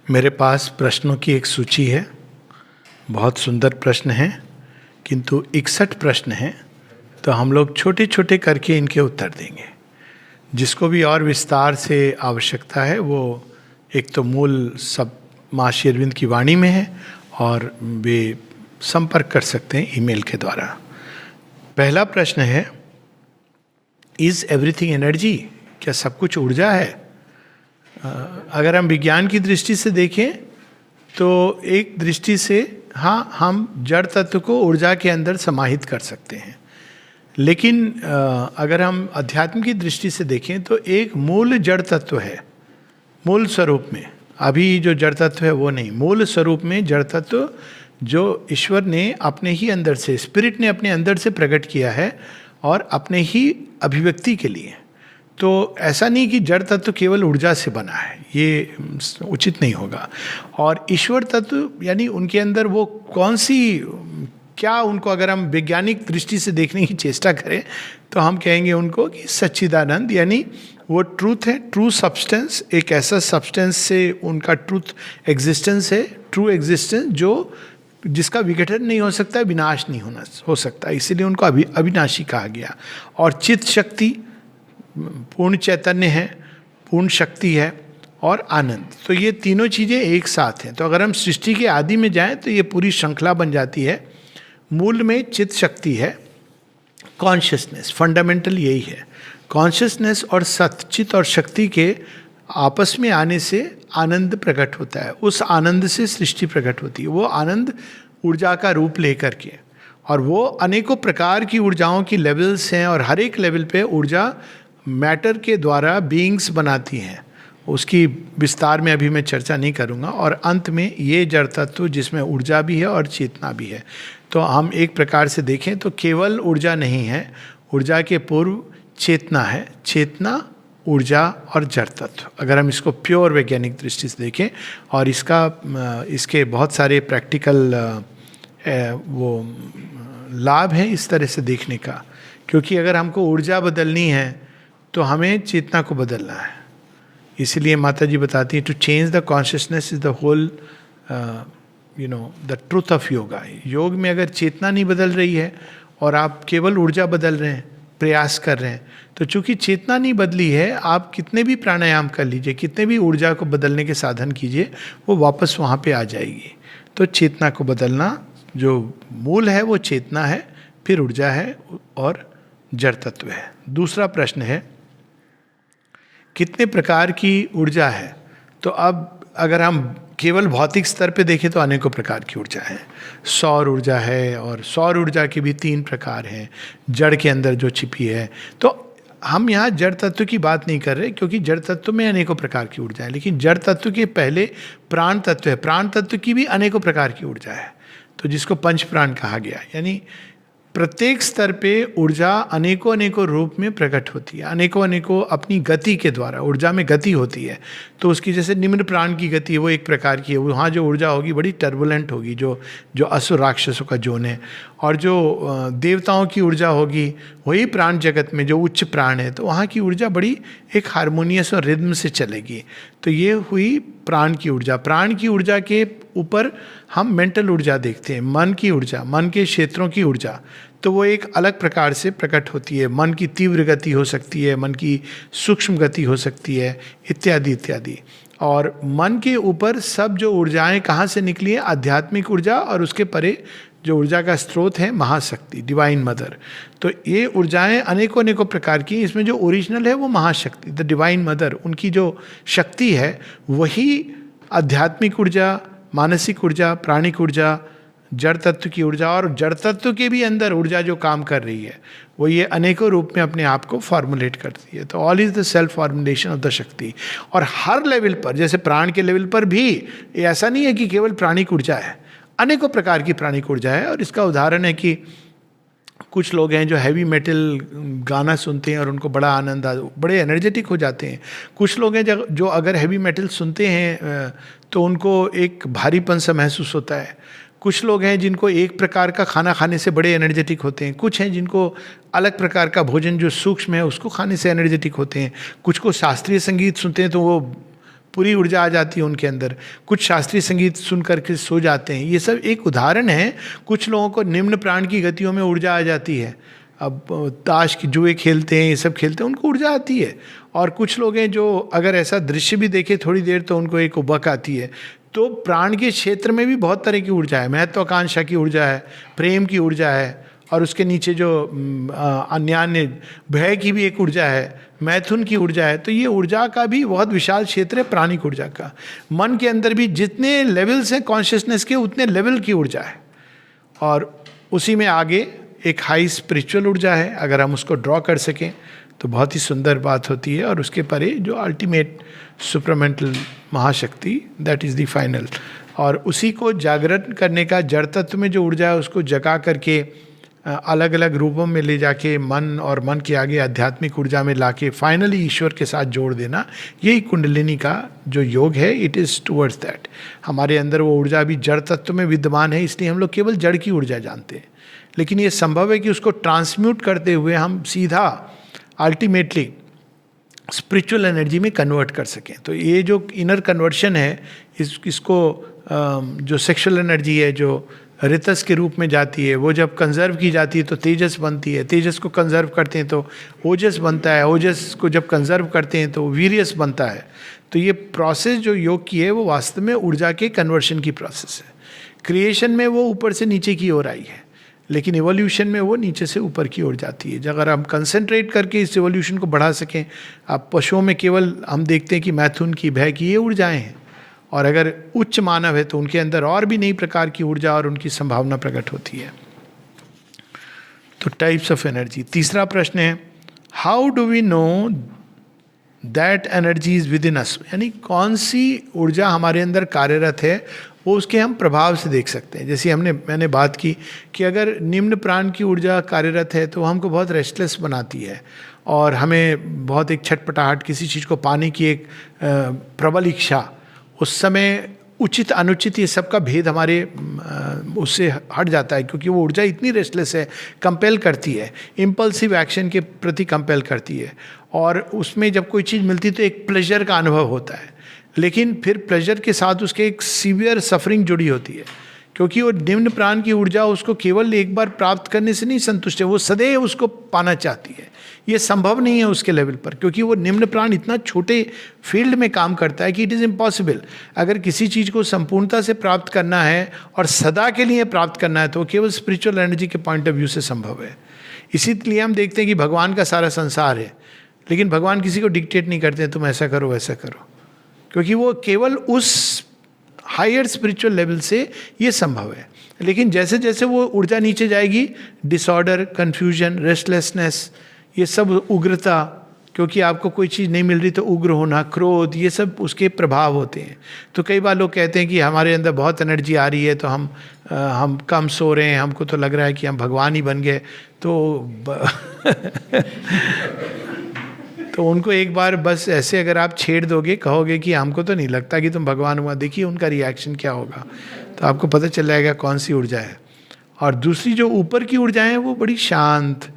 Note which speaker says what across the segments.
Speaker 1: मेरे पास प्रश्नों की एक सूची है। बहुत सुंदर प्रश्न हैं, किंतु 61 प्रश्न हैं, तो हम लोग छोटे छोटे करके इनके उत्तर देंगे। जिसको भी और विस्तार से आवश्यकता है वो एक तो मूल सब माँ श्री अरविंद की वाणी में है और वे संपर्क कर सकते हैं ईमेल के द्वारा। पहला प्रश्न है, इज एवरीथिंग एनर्जी? क्या सब कुछ ऊर्जा है? अगर हम विज्ञान की दृष्टि से देखें तो एक दृष्टि से हाँ, हम जड़ तत्व को ऊर्जा के अंदर समाहित कर सकते हैं। लेकिन अगर हम अध्यात्म की दृष्टि से देखें तो एक मूल जड़ तत्व है, मूल स्वरूप में। अभी जो जड़ तत्व है वो नहीं, मूल स्वरूप में जड़ तत्व जो ईश्वर ने अपने ही अंदर से, स्पिरिट ने अपने अंदर से प्रकट किया है और अपने ही अभिव्यक्ति के लिए। तो ऐसा नहीं कि जड़ तत्व केवल ऊर्जा से बना है, ये उचित नहीं होगा। और ईश्वर तत्व यानी उनके अंदर वो कौन सी, क्या उनको अगर हम वैज्ञानिक दृष्टि से देखने की चेष्टा करें तो हम कहेंगे उनको कि सच्चिदानंद, यानी वो ट्रूथ है, ट्रू सब्सटेंस। एक ऐसा सब्सटेंस से उनका ट्रूथ एग्जिस्टेंस है, ट्रू एग्जिस्टेंस जो जिसका विघटन नहीं हो सकता, विनाश नहीं हो सकता, इसीलिए उनको अविनाशी कहा गया। और चित्त शक्ति पूर्ण चैतन्य है, पूर्ण शक्ति है और आनंद। तो ये तीनों चीज़ें एक साथ हैं। तो अगर हम सृष्टि के आदि में जाएं तो ये पूरी श्रृंखला बन जाती है। मूल में चित्त शक्ति है, कॉन्शियसनेस, फंडामेंटल यही है। कॉन्शियसनेस और सत, चित्त और शक्ति के आपस में आने से आनंद प्रकट होता है। उस आनंद से सृष्टि प्रकट होती है। वो आनंद ऊर्जा का रूप लेकर के, और वो अनेकों प्रकार की ऊर्जाओं की लेवल्स हैं और हर एक लेवल पे ऊर्जा मैटर के द्वारा बीइंग्स बनाती हैं। उसकी विस्तार में अभी मैं चर्चा नहीं करूँगा। और अंत में ये जड़ तत्व जिसमें ऊर्जा भी है और चेतना भी है। तो हम एक प्रकार से देखें तो केवल ऊर्जा नहीं है, ऊर्जा के पूर्व चेतना है, चेतना, ऊर्जा और जड़ तत्व। अगर हम इसको प्योर वैज्ञानिक दृष्टि से देखें, और इसके बहुत सारे प्रैक्टिकल वो लाभ हैं इस तरह से देखने का। क्योंकि अगर हमको ऊर्जा बदलनी है तो हमें चेतना को बदलना है। इसीलिए माता जी बताती हैं, to change the consciousness is the whole the truth of yoga. योग में अगर चेतना नहीं बदल रही है और आप केवल ऊर्जा बदल रहे हैं, प्रयास कर रहे हैं, तो चूंकि चेतना नहीं बदली है, आप कितने भी प्राणायाम कर लीजिए, कितने भी ऊर्जा को बदलने के साधन कीजिए, वो वापस वहाँ पे आ जाएगी। तो चेतना को बदलना, जो मूल है वो चेतना है, फिर ऊर्जा है और जड़ तत्व है। दूसरा प्रश्न है, कितने प्रकार की ऊर्जा है? तो अब अगर हम केवल भौतिक स्तर पे देखें तो अनेकों प्रकार की ऊर्जा है। सौर ऊर्जा है, और सौर ऊर्जा के भी 3 प्रकार हैं, जड़ के अंदर जो छिपी है। तो हम यहाँ जड़ तत्व की बात नहीं कर रहे, क्योंकि जड़ तत्व में अनेकों प्रकार की ऊर्जा है। लेकिन जड़ तत्व के पहले प्राण तत्व है, प्राण तत्व की भी अनेकों प्रकार की ऊर्जा है, तो जिसको पंच प्राण कहा गया। यानी प्रत्येक स्तर पे ऊर्जा अनेकों अनेकों रूप में प्रकट होती है, अनेकों अनेकों अपनी गति के द्वारा। ऊर्जा में गति होती है, तो उसकी जैसे निम्न प्राण की गति है, वो एक प्रकार की है। वहाँ जो ऊर्जा होगी बड़ी टर्बुलेंट होगी, जो असुर राक्षसों का जोन है। और जो देवताओं की ऊर्जा होगी वही प्राण जगत में जो उच्च प्राण है, तो वहाँ की ऊर्जा बड़ी एक हारमोनियस और रिद्म से चलेगी। तो ये हुई प्राण की ऊर्जा। प्राण की ऊर्जा के ऊपर हम मेंटल ऊर्जा देखते हैं, मन की ऊर्जा, मन के क्षेत्रों की ऊर्जा। तो वो एक अलग प्रकार से प्रकट होती है। मन की तीव्र गति हो सकती है, मन की सूक्ष्म गति हो सकती है, इत्यादि इत्यादि। और मन के ऊपर सब जो ऊर्जाएं कहाँ से निकली है, आध्यात्मिक ऊर्जा, और उसके परे जो ऊर्जा का स्रोत है महाशक्ति, डिवाइन मदर। तो ये ऊर्जाएं अनेकों अनेकों प्रकार की। इसमें जो ओरिजिनल है वो महाशक्ति, द डिवाइन मदर, उनकी जो शक्ति है वही आध्यात्मिक ऊर्जा, मानसिक ऊर्जा, प्राणिक ऊर्जा, जड़ तत्व की ऊर्जा, और जड़ तत्व के भी अंदर ऊर्जा जो काम कर रही है वो ये अनेकों रूप में अपने आप को फॉर्मुलेट करती है। तो all is the self formulation of the शक्ति। और हर लेवल पर, जैसे प्राण के लेवल पर भी ऐसा नहीं है कि केवल प्राणिक ऊर्जा है, अनेकों प्रकार की प्राणिक ऊर्जा है। और इसका उदाहरण है कि कुछ लोग हैं जो हैवी मेटल गाना सुनते हैं और उनको बड़ा आनंद बड़े एनर्जेटिक हो जाते हैं। कुछ लोग हैं जो अगर हैवी मेटल सुनते हैं तो उनको एक भारीपन सा महसूस होता है। कुछ लोग हैं जिनको एक प्रकार का खाना खाने से बड़े एनर्जेटिक होते हैं। कुछ हैं जिनको अलग प्रकार का भोजन जो सूक्ष्म है उसको खाने से एनर्जेटिक होते हैं। कुछ को शास्त्रीय संगीत सुनते हैं तो वो पूरी ऊर्जा आ जाती है उनके अंदर। कुछ शास्त्रीय संगीत सुन करके सो जाते हैं। ये सब एक उदाहरण है। कुछ लोगों को निम्न प्राण की गतियों में ऊर्जा आ जाती है। अब ताश की जुए खेलते हैं, ये सब खेलते हैं, उनको ऊर्जा आती है। और कुछ लोग हैं जो अगर ऐसा दृश्य भी देखे थोड़ी देर तो उनको एक उबक आती है। तो प्राण के क्षेत्र में भी बहुत तरह की ऊर्जा है। महत्वाकांक्षा की ऊर्जा है, प्रेम की ऊर्जा है, और उसके नीचे जो अन्यान्य भय की भी एक ऊर्जा है, मैथुन की ऊर्जा है। तो ये ऊर्जा का भी बहुत विशाल क्षेत्र है प्राणिक ऊर्जा का। मन के अंदर भी जितने लेवल्स हैं कॉन्शियसनेस के, उतने लेवल की ऊर्जा है। और उसी में आगे एक हाई स्पिरिचुअल ऊर्जा है। अगर हम उसको ड्रॉ कर सकें तो बहुत ही सुंदर बात होती है। और उसके परे जो अल्टीमेट सुपरमेंटल महाशक्ति, दैट इज़ द फाइनल। और उसी को जागरण करने का, जड़ तत्व में जो ऊर्जा है उसको जगा करके अलग अलग रूपों में ले जाके मन, और मन के आगे आध्यात्मिक ऊर्जा में लाके फाइनली ईश्वर के साथ जोड़ देना, यही कुंडलिनी का जो योग है। It is towards that. हमारे अंदर वो ऊर्जा अभी जड़ तत्व में विद्यमान है, इसलिए हम लोग केवल जड़ की ऊर्जा जानते हैं। लेकिन ये संभव है कि उसको ट्रांसम्यूट करते हुए हम सीधा अल्टीमेटली स्पिरिचुअल एनर्जी में कन्वर्ट कर सकें। तो ये जो इनर कन्वर्शन है, इसको जो सेक्सुअल एनर्जी है जो ऋतस के रूप में जाती है, वो जब कंजर्व की जाती है तो तेजस बनती है। तेजस को कंजर्व करते हैं तो ओजस बनता है। ओजस को जब कंजर्व करते हैं तो वीरियस बनता है। तो ये प्रोसेस जो योग की है वो वास्तव में ऊर्जा के कन्वर्शन की प्रोसेस है। क्रिएशन में वो ऊपर से नीचे की ओर आई है, लेकिन इवोल्यूशन में वो नीचे से ऊपर की ओर जाती है। अगर हम कंसंट्रेट करके इस इवोल्यूशन को बढ़ा सकें, आप पशुओं में केवल हम देखते हैं कि मैथुन की, भय की, ये ऊर्जाएं हैं। और अगर उच्च मानव है तो उनके अंदर और भी नई प्रकार की ऊर्जा और उनकी संभावना प्रकट होती है। तो टाइप्स ऑफ एनर्जी। तीसरा प्रश्न है, how do we know that energy is within us, यानी कौन सी ऊर्जा हमारे अंदर कार्यरत है, वो उसके हम प्रभाव से देख सकते हैं। जैसे मैंने बात की कि अगर निम्न प्राण की ऊर्जा कार्यरत है तो हमको बहुत रेस्टलेस बनाती है और हमें बहुत एक छटपटाहट, किसी चीज़ को पाने की एक प्रबल इच्छा, उस समय उचित अनुचित ये सब का भेद हमारे उससे हट जाता है, क्योंकि वो ऊर्जा इतनी रेस्टलेस है, कंपेल करती है, इम्पल्सिव एक्शन के प्रति कंपेल करती है। और उसमें जब कोई चीज़ मिलती है तो एक प्लेजर का अनुभव होता है, लेकिन फिर प्लेजर के साथ उसके एक सीवियर सफरिंग जुड़ी होती है, क्योंकि वो निम्न प्राण की ऊर्जा उसको केवल एक बार प्राप्त करने से नहीं संतुष्ट है, वो सदैव उसको पाना चाहती है। ये संभव नहीं है उसके लेवल पर, क्योंकि वो निम्न प्राण इतना छोटे फील्ड में काम करता है कि इट इज़ इम्पॉसिबल। अगर किसी चीज़ को संपूर्णता से प्राप्त करना है और सदा के लिए प्राप्त करना है तो केवल स्पिरिचुअल एनर्जी के पॉइंट ऑफ व्यू से संभव है। इसीलिए हम देखते हैं कि भगवान का सारा संसार है, लेकिन भगवान किसी को डिक्टेट नहीं करते हैं तुम ऐसा करो वैसा करो, क्योंकि वो केवल उस हायर स्पिरिचुअल लेवल से ये संभव है। लेकिन जैसे जैसे वो ऊर्जा नीचे जाएगी, डिसऑर्डर, कन्फ्यूजन, रेस्टलेसनेस, ये सब उग्रता, क्योंकि आपको कोई चीज़ नहीं मिल रही तो उग्र होना, क्रोध, ये सब उसके प्रभाव होते हैं। तो कई बार लोग कहते हैं कि हमारे अंदर बहुत एनर्जी आ रही है तो हम कम सो रहे हैं, हमको तो लग रहा है कि हम भगवान ही बन गए। तो उनको एक बार बस ऐसे अगर आप छेड़ दोगे, कहोगे कि हमको तो नहीं लगता कि तुम भगवान हुआ, देखिए उनका रिएक्शन क्या होगा, तो आपको पता चल जाएगा कौन सी ऊर्जा है। और दूसरी जो ऊपर की ऊर्जाएं हैं वो बड़ी शांत,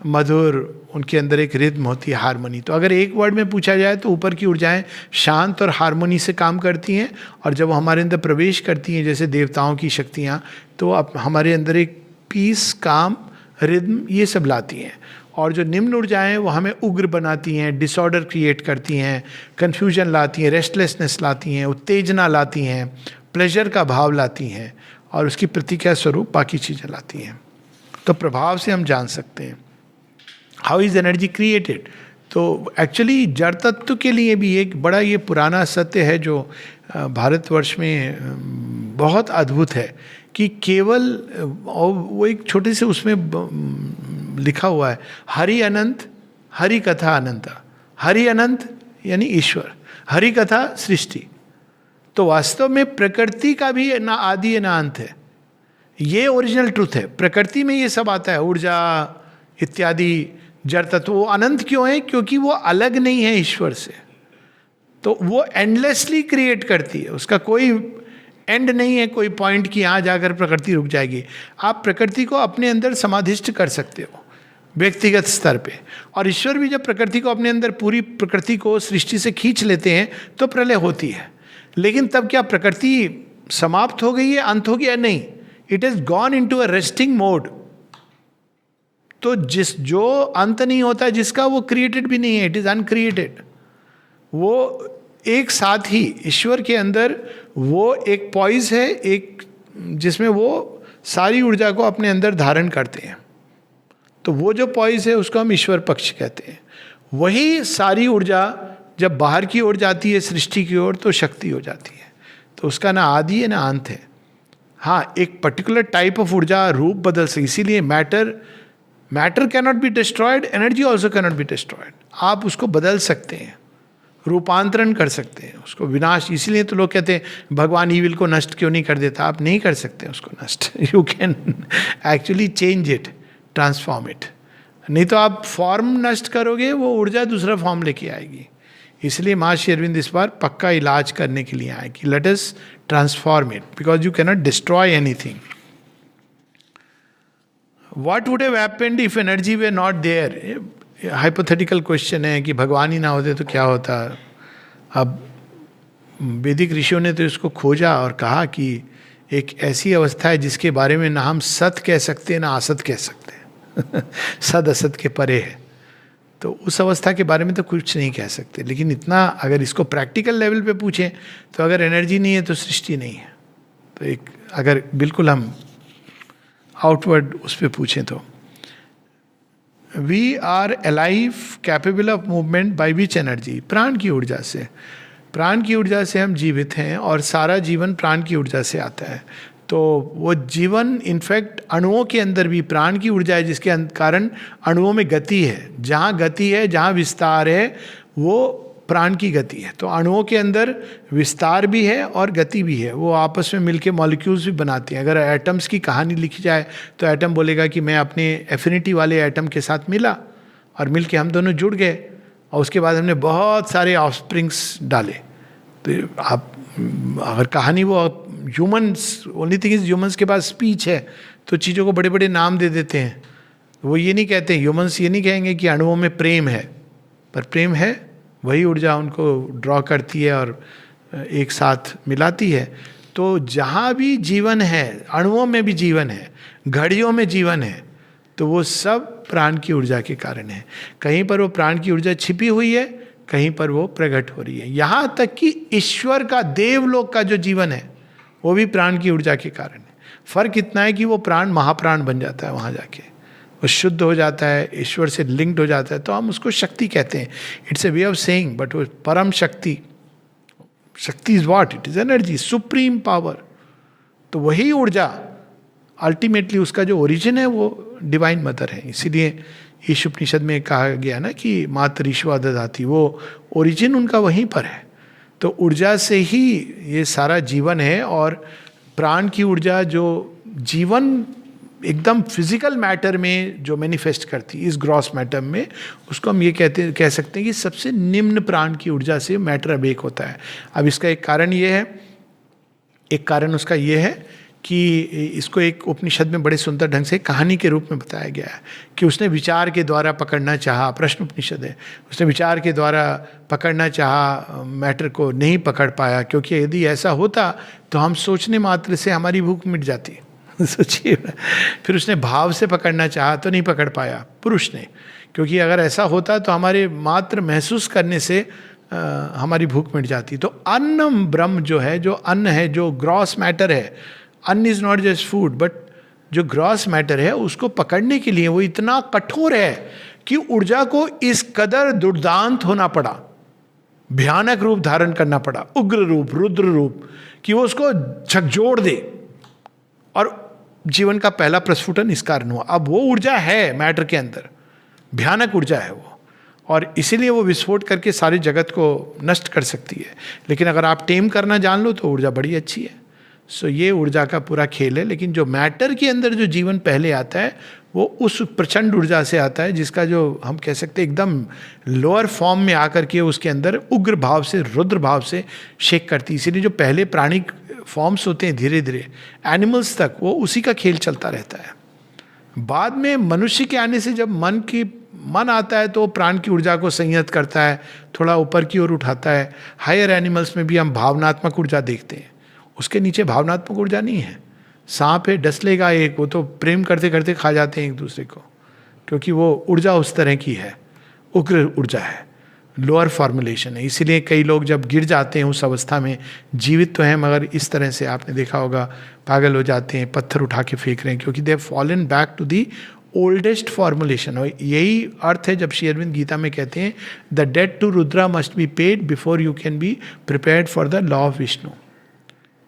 Speaker 1: मधुर, उनके अंदर एक रिद्म होती है, हारमोनी। तो अगर एक वर्ड में पूछा जाए तो ऊपर की ऊर्जाएं शांत और हारमोनी से काम करती हैं, और जब हमारे अंदर प्रवेश करती हैं जैसे देवताओं की शक्तियाँ, तो अब हमारे अंदर एक पीस, काम, रिद्म, ये सब लाती हैं। और जो निम्न ऊर्जाएं वो हमें उग्र बनाती हैं, डिसऑर्डर क्रिएट करती हैं, कन्फ्यूजन लाती हैं, रेस्टलेसनेस लाती हैं, उत्तेजना लाती हैं, प्लेजर का भाव लाती हैं, और उसकी प्रतिक्रिया स्वरूप बाकी चीज़ें लाती हैं। तो प्रभाव से हम जान सकते हैं हाउ इज एनर्जी क्रिएटेड। तो एक्चुअली जड़ तत्व के लिए भी एक बड़ा ये पुराना सत्य है जो भारतवर्ष में बहुत अद्भुत है, कि केवल वो एक छोटे से उसमें लिखा हुआ है, हरि अनंत, हरि कथा अनंता। हरि अनंत यानी ईश्वर, हरि कथा सृष्टि। तो वास्तव में प्रकृति का भी ना आदि है ना अंत है, ये ओरिजिनल ट्रूथ है। प्रकृति में ये सब आता है, ऊर्जा इत्यादि, जड़ तत्व। वो अनंत क्यों है? क्योंकि वो अलग नहीं है ईश्वर से, तो वो एंडलेसली क्रिएट करती है, उसका कोई एंड नहीं है, कोई पॉइंट की यहाँ जाकर प्रकृति रुक जाएगी। आप प्रकृति को अपने अंदर समाधिष्ट कर सकते हो, व्यक्तिगत स्तर पे। और ईश्वर भी जब प्रकृति को अपने अंदर, पूरी प्रकृति को सृष्टि से खींच लेते हैं तो प्रलय होती है। लेकिन तब क्या प्रकृति समाप्त हो गई है, अंत हो गया? नहीं, it has gone into a resting mode. तो जो अंत नहीं होता जिसका, वो क्रिएटेड भी नहीं है, इट इज अनक्रिएटेड। वो एक साथ ही ईश्वर के अंदर वो एक पॉइज है, एक जिसमें वो सारी ऊर्जा को अपने अंदर धारण करते हैं। तो वो जो पॉइज है उसको हम ईश्वर पक्ष कहते हैं। वही सारी ऊर्जा जब बाहर की ओर जाती है, सृष्टि की ओर, तो शक्ति हो जाती है। तो उसका ना आदि है ना अंत है। हाँ, एक पर्टिकुलर टाइप ऑफ ऊर्जा रूप बदल से, इसीलिए matter cannot be destroyed, energy also cannot be destroyed. आप उसको बदल सकते हैं, रूपांतरण कर सकते हैं, उसको विनाश। इसीलिए तो लोग कहते हैं भगवान ईविल को नष्ट क्यों नहीं कर देता। आप नहीं कर सकते उसको नष्ट। You can actually change it, transform it. नहीं तो आप फॉर्म नष्ट करोगे, वो ऊर्जा दूसरा फॉर्म लेके आएगी। इसलिए महर्षि अरविंद इस बार पक्का इलाज करने के लिए आए कि let us transform it, because you cannot destroy anything. What would have happened if energy were not there? Hypothetical question है कि भगवान ही ना होते तो क्या होता। अब वैदिक ऋषियों ने तो इसको खोजा और कहा कि एक ऐसी अवस्था है जिसके बारे में ना हम सत कह सकते हैं ना असत कह सकते हैं। सद असत के परे है। तो उस अवस्था के बारे में तो कुछ नहीं कह सकते। लेकिन इतना अगर इसको प्रैक्टिकल लेवल पे पूछें तो अगर एनर्जी नहीं है तो सृष्टि नहीं है। तो एक अगर बिल्कुल हम आउटवर्ड उस पर पूछें तो we are alive capable of movement by which energy? प्राण की ऊर्जा से। प्राण की ऊर्जा से हम जीवित हैं और सारा जीवन प्राण की ऊर्जा से आता है। तो वो जीवन इनफैक्ट अणुओं के अंदर भी प्राण की ऊर्जा है, जिसके कारण अणुओं में गति है। जहाँ गति है, जहाँ विस्तार है, वो प्राण की गति है। तो अणुओं के अंदर विस्तार भी है और गति भी है। वो आपस में मिलके मॉलिक्यूल्स भी बनाते हैं। अगर एटम्स की कहानी लिखी जाए तो एटम बोलेगा कि मैं अपने एफिनिटी वाले एटम के साथ मिला और मिलके हम दोनों जुड़ गए और उसके बाद हमने बहुत सारे ऑफस्प्रिंग्स डाले। तो आप अगर कहानी वो humans, only thing is humans के पास स्पीच है तो चीज़ों को बड़े बड़े नाम दे देते हैं। वो ये नहीं कहते, ह्यूमंस ये नहीं कहेंगे कि अणुओं में प्रेम है, पर प्रेम है, वही ऊर्जा उनको ड्रॉ करती है और एक साथ मिलाती है। तो जहाँ भी जीवन है, अणुओं में भी जीवन है, घड़ियों में जीवन है, तो वो सब प्राण की ऊर्जा के कारण है। कहीं पर वो प्राण की ऊर्जा छिपी हुई है, कहीं पर वो प्रकट हो रही है। यहाँ तक कि ईश्वर का, देवलोक का जो जीवन है वो भी प्राण की ऊर्जा के कारण है। फर्क इतना है कि वो प्राण महाप्राण बन जाता है, वहाँ जाके वो शुद्ध हो जाता है, ईश्वर से लिंक्ड हो जाता है। तो हम उसको शक्ति कहते हैं। It's a way of saying, but वो परम शक्ति, शक्ति is what? It is energy, supreme power. तो वही ऊर्जा अल्टीमेटली उसका जो ओरिजिन है वो डिवाइन मदर है। इसीलिए ईश उपनिषद में कहा गया ना कि मातरीश्वा ददाति, वो ओरिजिन उनका वहीं पर है। तो ऊर्जा से ही ये सारा जीवन है। और प्राण की ऊर्जा जो जीवन एकदम फिजिकल मैटर में जो मैनिफेस्ट करती है, इस ग्रॉस मैटर में, उसको हम ये कह सकते हैं कि सबसे निम्न प्राण की ऊर्जा से मैटर अवेक होता है। अब इसका एक कारण ये है, एक कारण उसका ये है कि इसको एक उपनिषद में बड़े सुंदर ढंग से कहानी के रूप में बताया गया है कि उसने विचार के द्वारा पकड़ना चाहा, प्रश्न उपनिषद है, उसने विचार के द्वारा पकड़ना चाहा, मैटर को नहीं पकड़ पाया। क्योंकि यदि ऐसा होता तो हम सोचने मात्र से हमारी भूख मिट जाती। सोचिए। फिर उसने भाव से पकड़ना चाहा तो नहीं पकड़ पाया पुरुष ने, क्योंकि अगर ऐसा होता तो हमारे मात्र महसूस करने से हमारी भूख मिट जाती। तो अन्नम ब्रह्म जो है, जो अन्न है, जो ग्रॉस मैटर है, अन्न is not just food but जो ग्रॉस मैटर है, उसको पकड़ने के लिए वो इतना कठोर है कि ऊर्जा को इस कदर दुर्दांत होना पड़ा, भयानक रूप धारण करना पड़ा, उग्र रूप, रुद्र रूप, कि वो उसको झकझोर दे। और जीवन का पहला प्रस्फुटन इस कारण हुआ। अब वो ऊर्जा है मैटर के अंदर, भयानक ऊर्जा है वो, और इसीलिए वो विस्फोट करके सारे जगत को नष्ट कर सकती है। लेकिन अगर आप टेम करना जान लो तो ऊर्जा बड़ी अच्छी है। सो ये ऊर्जा का पूरा खेल है। लेकिन जो मैटर के अंदर जो जीवन पहले आता है वो उस प्रचंड ऊर्जा से आता है, जिसका जो हम कह सकते हैं एकदम लोअर फॉर्म में आकर के उसके अंदर उग्र भाव से, रुद्र भाव से शेक करती है। इसीलिए जो पहले प्राणिक फॉर्म्स होते हैं धीरे धीरे एनिमल्स तक, वो उसी का खेल चलता रहता है। बाद में मनुष्य के आने से जब मन आता है तो प्राण की ऊर्जा को संयत करता है, थोड़ा ऊपर की ओर उठाता है। हायर एनिमल्स में भी हम भावनात्मक ऊर्जा देखते हैं, उसके नीचे भावनात्मक ऊर्जा नहीं है। सांप है, डसलेगा एक, वो तो प्रेम करते करते खा जाते हैं एक दूसरे को, क्योंकि वो ऊर्जा उस तरह की है, उग्र ऊर्जा है, लोअर फॉर्मुलेशन है। इसीलिए कई लोग जब गिर जाते हैं उस अवस्था में, जीवित तो हैं मगर इस तरह से आपने देखा होगा पागल हो जाते हैं, पत्थर उठा के फेंक रहे हैं, क्योंकि they have fallen back to the oldest formulation. और यही अर्थ है जब श्री अरविंद गीता में कहते हैं the debt to Rudra must be paid before you can be prepared for the law of Vishnu.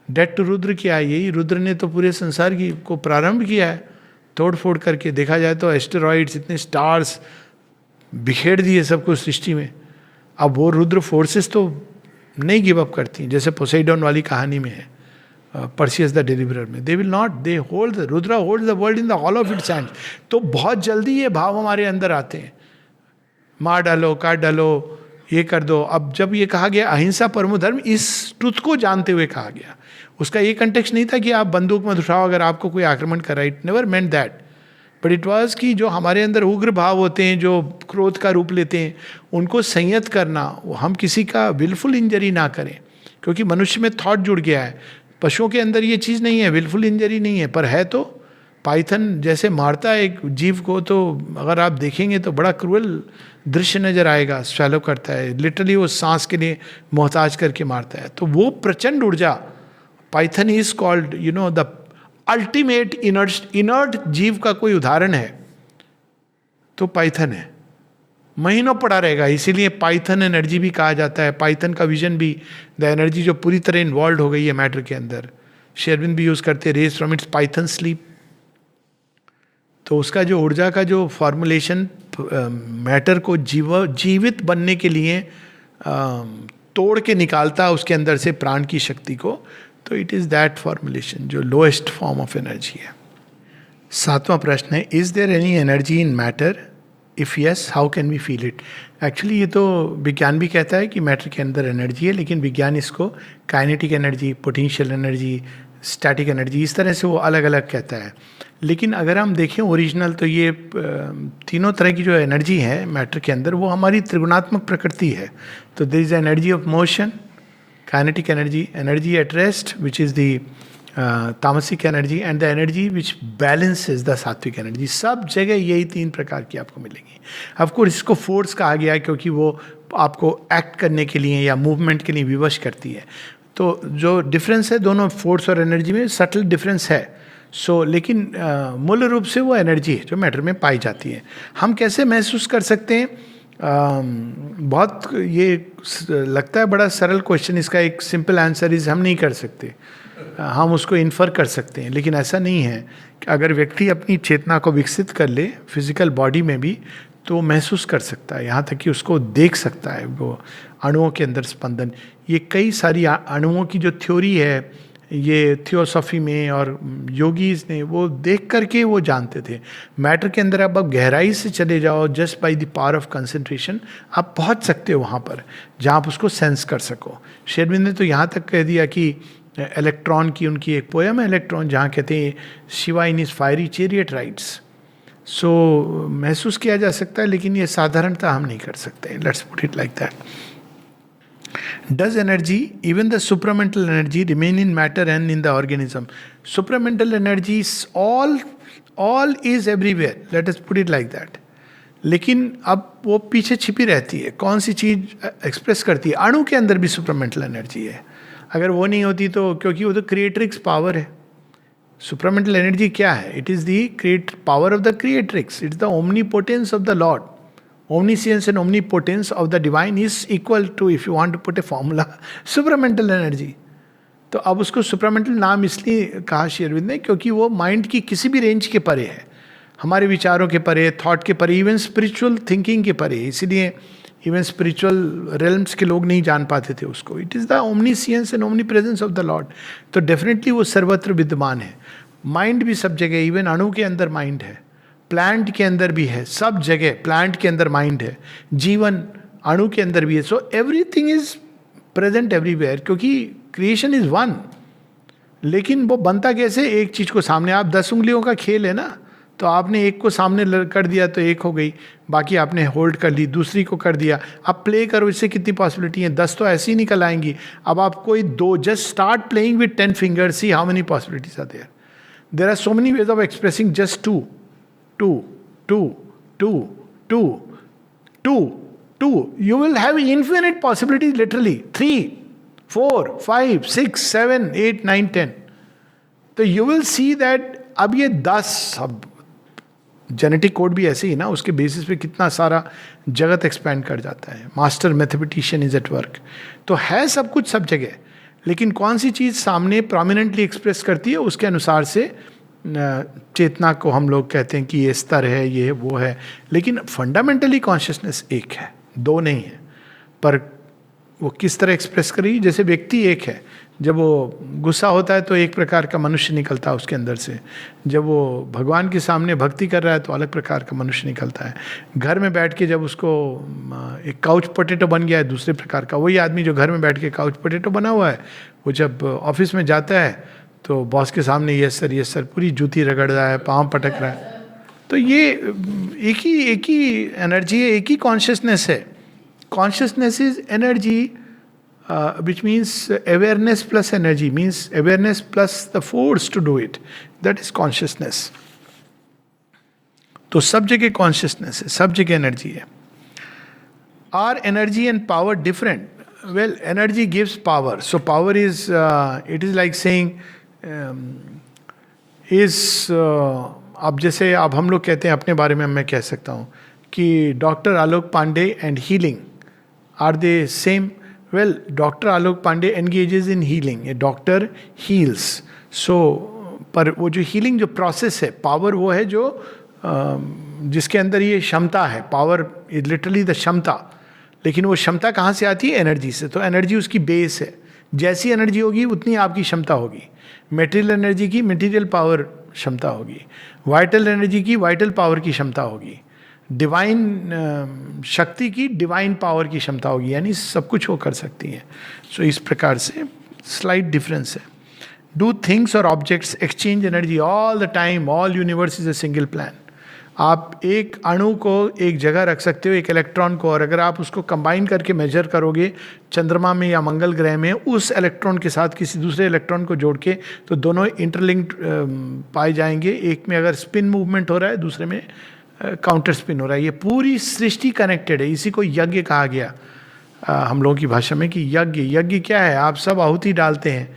Speaker 1: Debt to Rudra क्या है? यही रुद्र ने तो पूरे संसार की को प्रारंभ किया है, तोड़ फोड़ करके। देखा जाए तो एस्टेरॉइड्स, इतने स्टार्स बिखेर दिए सबको सृष्टि में। अब वो रुद्र फोर्सेस तो नहीं गिव अप करती, जैसे पोसेइडन वाली कहानी में है, परसियस द डिलीवरर में। They will not, they hold the, Rudra hold the world in the hall of its hands. तो बहुत जल्दी ये भाव हमारे अंदर आते हैं, मार डालो, काट डालो, ये कर दो। अब जब ये कहा गया अहिंसा परमो धर्म, इस ट्रुथ को जानते हुए कहा गया। उसका ये कंटेक्स्ट नहीं था कि आप बंदूक मत उठाओ अगर आपको कोई आक्रमण कर रहा है, it never meant that, but it was कि जो हमारे अंदर उग्र भाव होते हैं, जो क्रोध का रूप लेते हैं, उनको संयत करना, हम किसी का विलफुल इंजरी ना करें, क्योंकि मनुष्य में थॉट जुड़ गया है। पशुओं के अंदर ये चीज़ नहीं है, विलफुल इंजरी नहीं है, पर है तो पाइथन जैसे मारता है एक जीव को, तो अगर आप देखेंगे तो बड़ा क्रूअल दृश्य नजर आएगा। स्वैलो करता है, लिटरली वो सांस के लिए मोहताज करके मारता है। तो वो प्रचंड ऊर्जा, Python is called you know the ultimate inert जीव का कोई उदाहरण है तो पाइथन है, महीनों पड़ा रहेगा। इसीलिए पाइथन एनर्जी भी कहा जाता है। पाइथन का विजन भी द एनर्जी जो पूरी तरह इन्वॉल्व हो गई है मैटर के अंदर। शेरविन भी यूज करते हैं raise from its python sleep. तो उसका जो ऊर्जा का जो फॉर्मुलेशन मैटर को जीवित बनने के लिए तोड़ के निकालता है उसके अंदर से प्राण की शक्ति को, तो इट इज दैट फॉर्मुलेशन जो लोएस्ट फॉर्म ऑफ एनर्जी है। 7वां प्रश्न है, is there any energy in matter? If yes, how can we feel it? Actually ये तो विज्ञान भी कहता है कि मैटर के अंदर एनर्जी है, लेकिन विज्ञान इसको kinetic energy, potential energy, static energy, इस तरह से वो अलग अलग कहता है। लेकिन अगर हम देखें ओरिजिनल, तो ये तीनों तरह की जो एनर्जी है मैटर के अंदर, वो हमारी त्रिगुणात्मक प्रकृति है। तो there is energy of motion, kinetic energy, energy at rest which is the tamasic energy, and the energy which balances the sattvic energy. सब जगह यही 3 प्रकार की आपको मिलेंगी। ऑफकोर्स इसको फोर्स कहा गया है क्योंकि वो आपको एक्ट करने के लिए या मूवमेंट के लिए विवश करती है। तो जो डिफरेंस है दोनों फोर्स और एनर्जी में, सटल डिफरेंस है। लेकिन मूल रूप से वो एनर्जी है जो मैटर में पाई जाती है। हम कैसे महसूस कर सकते हैं? बहुत ये लगता है बड़ा सरल क्वेश्चन, इसका एक सिंपल आंसर इज हम नहीं कर सकते। हम उसको इन्फर कर सकते हैं, लेकिन ऐसा नहीं है कि अगर व्यक्ति अपनी चेतना को विकसित कर ले फिजिकल बॉडी में भी, तो महसूस कर सकता है, यहाँ तक कि उसको देख सकता है, वो अणुओं के अंदर स्पंदन। ये कई सारी अणुओं की जो थ्योरी है, ये थियोसॉफी में और योगीज ने वो देख करके वो जानते थे। मैटर के अंदर अब गहराई से चले जाओ, just by the power of concentration आप पहुंच सकते हो वहाँ पर जहाँ आप उसको सेंस कर सको। शेरविन ने तो यहाँ तक कह दिया कि इलेक्ट्रॉन की उनकी एक पोयम है इलेक्ट्रॉन, जहाँ कहते हैं शिवा इन इज फायरी चैरियट राइड्स। महसूस किया जा सकता है, लेकिन ये साधारणतः हम नहीं कर सकते। Let's put it like that. Does energy, even the supramental energy, remain in matter and in the organism? Supramental energy is all is everywhere. Let us put it like that. लेकिन अब वो पीछे छिपी रहती है। कौन सी चीज एक्सप्रेस करती है? अणु के अंदर भी सुपरमेंटल एनर्जी है। अगर वो नहीं होती तो, क्योंकि वो तो क्रिएट्रिक्स पावर है। सुपरमेंटल एनर्जी क्या है? It is the power of the creatrix, it's the omnipotence of the Lord. Omniscience and omnipotence of the divine is equal to, if you want to put a formula, supramental energy. तो अब उसको supramental नाम इसलिए कहा श्री अरविंद ने क्योंकि वो mind की किसी भी रेंज के परे है, हमारे विचारों के परे, थॉट के परे, इवन स्पिरिचुअल थिंकिंग के परे। इसीलिए इवन स्पिरिचुअल रेल्म्स के लोग नहीं जान पाते थे उसको। It is the omniscience and omni presence of the Lord. तो डेफिनेटली वो सर्वत्र विद्यमान है। माइंड भी सब जगह, इवन अणु के अंदर माइंड है, प्लांट के अंदर भी है, सब जगह प्लांट के अंदर माइंड है, जीवन अणु के अंदर भी है। So everything is present everywhere, क्योंकि क्रिएशन इज वन। लेकिन वो बनता कैसे? एक चीज को सामने, आप 10 उंगलियों का खेल है ना, तो आपने एक को सामने कर दिया तो एक हो गई, बाकी आपने होल्ड कर ली, दूसरी को कर दिया। अब प्ले करो, इससे कितनी पॉसिबिलिटी है, 10 तो ऐसे ही निकल आएंगी। अब आप कोई दो, just start playing with 10 fingers, see how many possibilities are there. There are so many ways of expressing just two, two, two, two, two, two, two. You will have infinite possibilities literally. 3, 4, 5, 6, 7, 8, 9, 10. तो you will see that अब ये 10, अब genetic code भी ऐसे ही ना, उसके basis पे कितना सारा जगत एक्सपैंड कर जाता है। Master mathematician is at work. तो है सब कुछ सब जगह, लेकिन कौन सी चीज़ सामने प्रोमिनेंटली एक्सप्रेस करती है, उसके अनुसार से चेतना को हम लोग कहते हैं कि ये स्तर है, ये वो है। लेकिन फंडामेंटली कॉन्शियसनेस एक है, दो नहीं है। पर वो किस तरह एक्सप्रेस करेगी, जैसे व्यक्ति एक है, जब वो गुस्सा होता है तो एक प्रकार का मनुष्य निकलता है उसके अंदर से, जब वो भगवान के सामने भक्ति कर रहा है तो अलग प्रकार का मनुष्य निकलता है। घर में बैठ के जब उसको एक काउच पोटैटो बन गया है दूसरे प्रकार का, वही आदमी जो घर में बैठ के काउच पोटैटो बना हुआ है, वो जब ऑफिस में जाता है तो बॉस के सामने यस सर पूरी जूती रगड़ रहा है, पाँव पटक रहा है। तो ये एक ही एनर्जी है, एक ही कॉन्शियसनेस है। Consciousness is energy which means awareness plus energy, means awareness plus the force to do it, that is consciousness. तो सब जगह कॉन्शियसनेस है, सब जगह एनर्जी है। Are energy and power different? Well, energy gives power, so power is it is like saying अब जैसे अब हम लोग कहते हैं अपने बारे में, मैं कह सकता हूँ कि doctor Alok Pandey and healing are they same? Well, doctor Alok Pandey engages in healing, a doctor heals. So पर वो जो हीलिंग जो प्रोसेस है, पावर वो है जो जिसके अंदर ये क्षमता है। पावर इज लिटरली द क्षमता, लेकिन वो क्षमता कहाँ से आती है? एनर्जी से। तो एनर्जी उसकी बेस है, जैसी एनर्जी होगी उतनी आपकी क्षमता होगी। मेटेरियल एनर्जी की मेटीरियल पावर क्षमता होगी, वाइटल एनर्जी की वाइटल पावर की क्षमता होगी, डिवाइन शक्ति की डिवाइन पावर की क्षमता होगी, यानी सब कुछ वो कर सकती है। सो इस प्रकार से स्लाइट डिफरेंस है। डू थिंग्स और objects exchange energy all the time? All universe is a single plan. आप एक अणु को एक जगह रख सकते हो, एक इलेक्ट्रॉन को, और अगर आप उसको कंबाइन करके मेजर करोगे चंद्रमा में या मंगल ग्रह में, उस इलेक्ट्रॉन के साथ किसी दूसरे इलेक्ट्रॉन को जोड़ के, तो दोनों इंटरलिंक्ड पाए जाएंगे। एक में अगर स्पिन मूवमेंट हो रहा है, दूसरे में काउंटर स्पिन हो रहा है। ये पूरी सृष्टि कनेक्टेड है। इसी को यज्ञ कहा गया हम लोगों की भाषा में कि यज्ञ। यज्ञ क्या है? आप सब आहुति डालते हैं,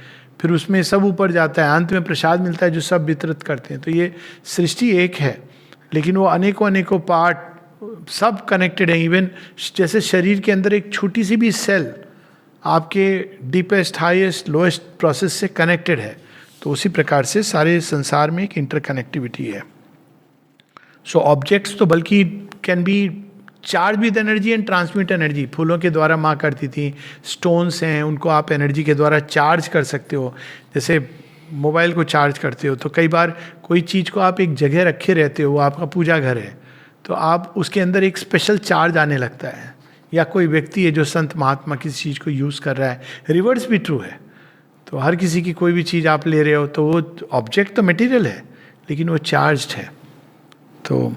Speaker 1: फिर उसमें सब ऊपर जाता है, अंत में प्रसाद मिलता है जो सब वितरित करते हैं। तो ये सृष्टि एक है, लेकिन वो अनेकों अनेकों पार्ट सब कनेक्टेड है। इवन जैसे शरीर के अंदर एक छोटी सी भी सेल आपके डीपेस्ट हाईएस्ट लोएस्ट प्रोसेस से कनेक्टेड है, तो उसी प्रकार से सारे संसार में एक इंटरकनेक्टिविटी है। सो ऑब्जेक्ट्स तो बल्कि can be charge with energy and transmit energy. फूलों के द्वारा माँ करती थी, स्टोन्स हैं, उनको आप एनर्जी के द्वारा चार्ज कर सकते हो। जैसे मोबाइल को चार्ज करते हो, तो कई बार कोई चीज़ को आप एक जगह रखे रहते हो, वो आपका पूजा घर है, तो आप उसके अंदर एक स्पेशल चार्ज आने लगता है। या कोई व्यक्ति है जो संत महात्मा किसी चीज़ को यूज़ कर रहा है, रिवर्स भी ट्रू है। तो हर किसी की कोई भी चीज़ आप ले रहे हो, तो वो ऑब्जेक्ट तो मटेरियल है, लेकिन वो चार्ज्ड है। तो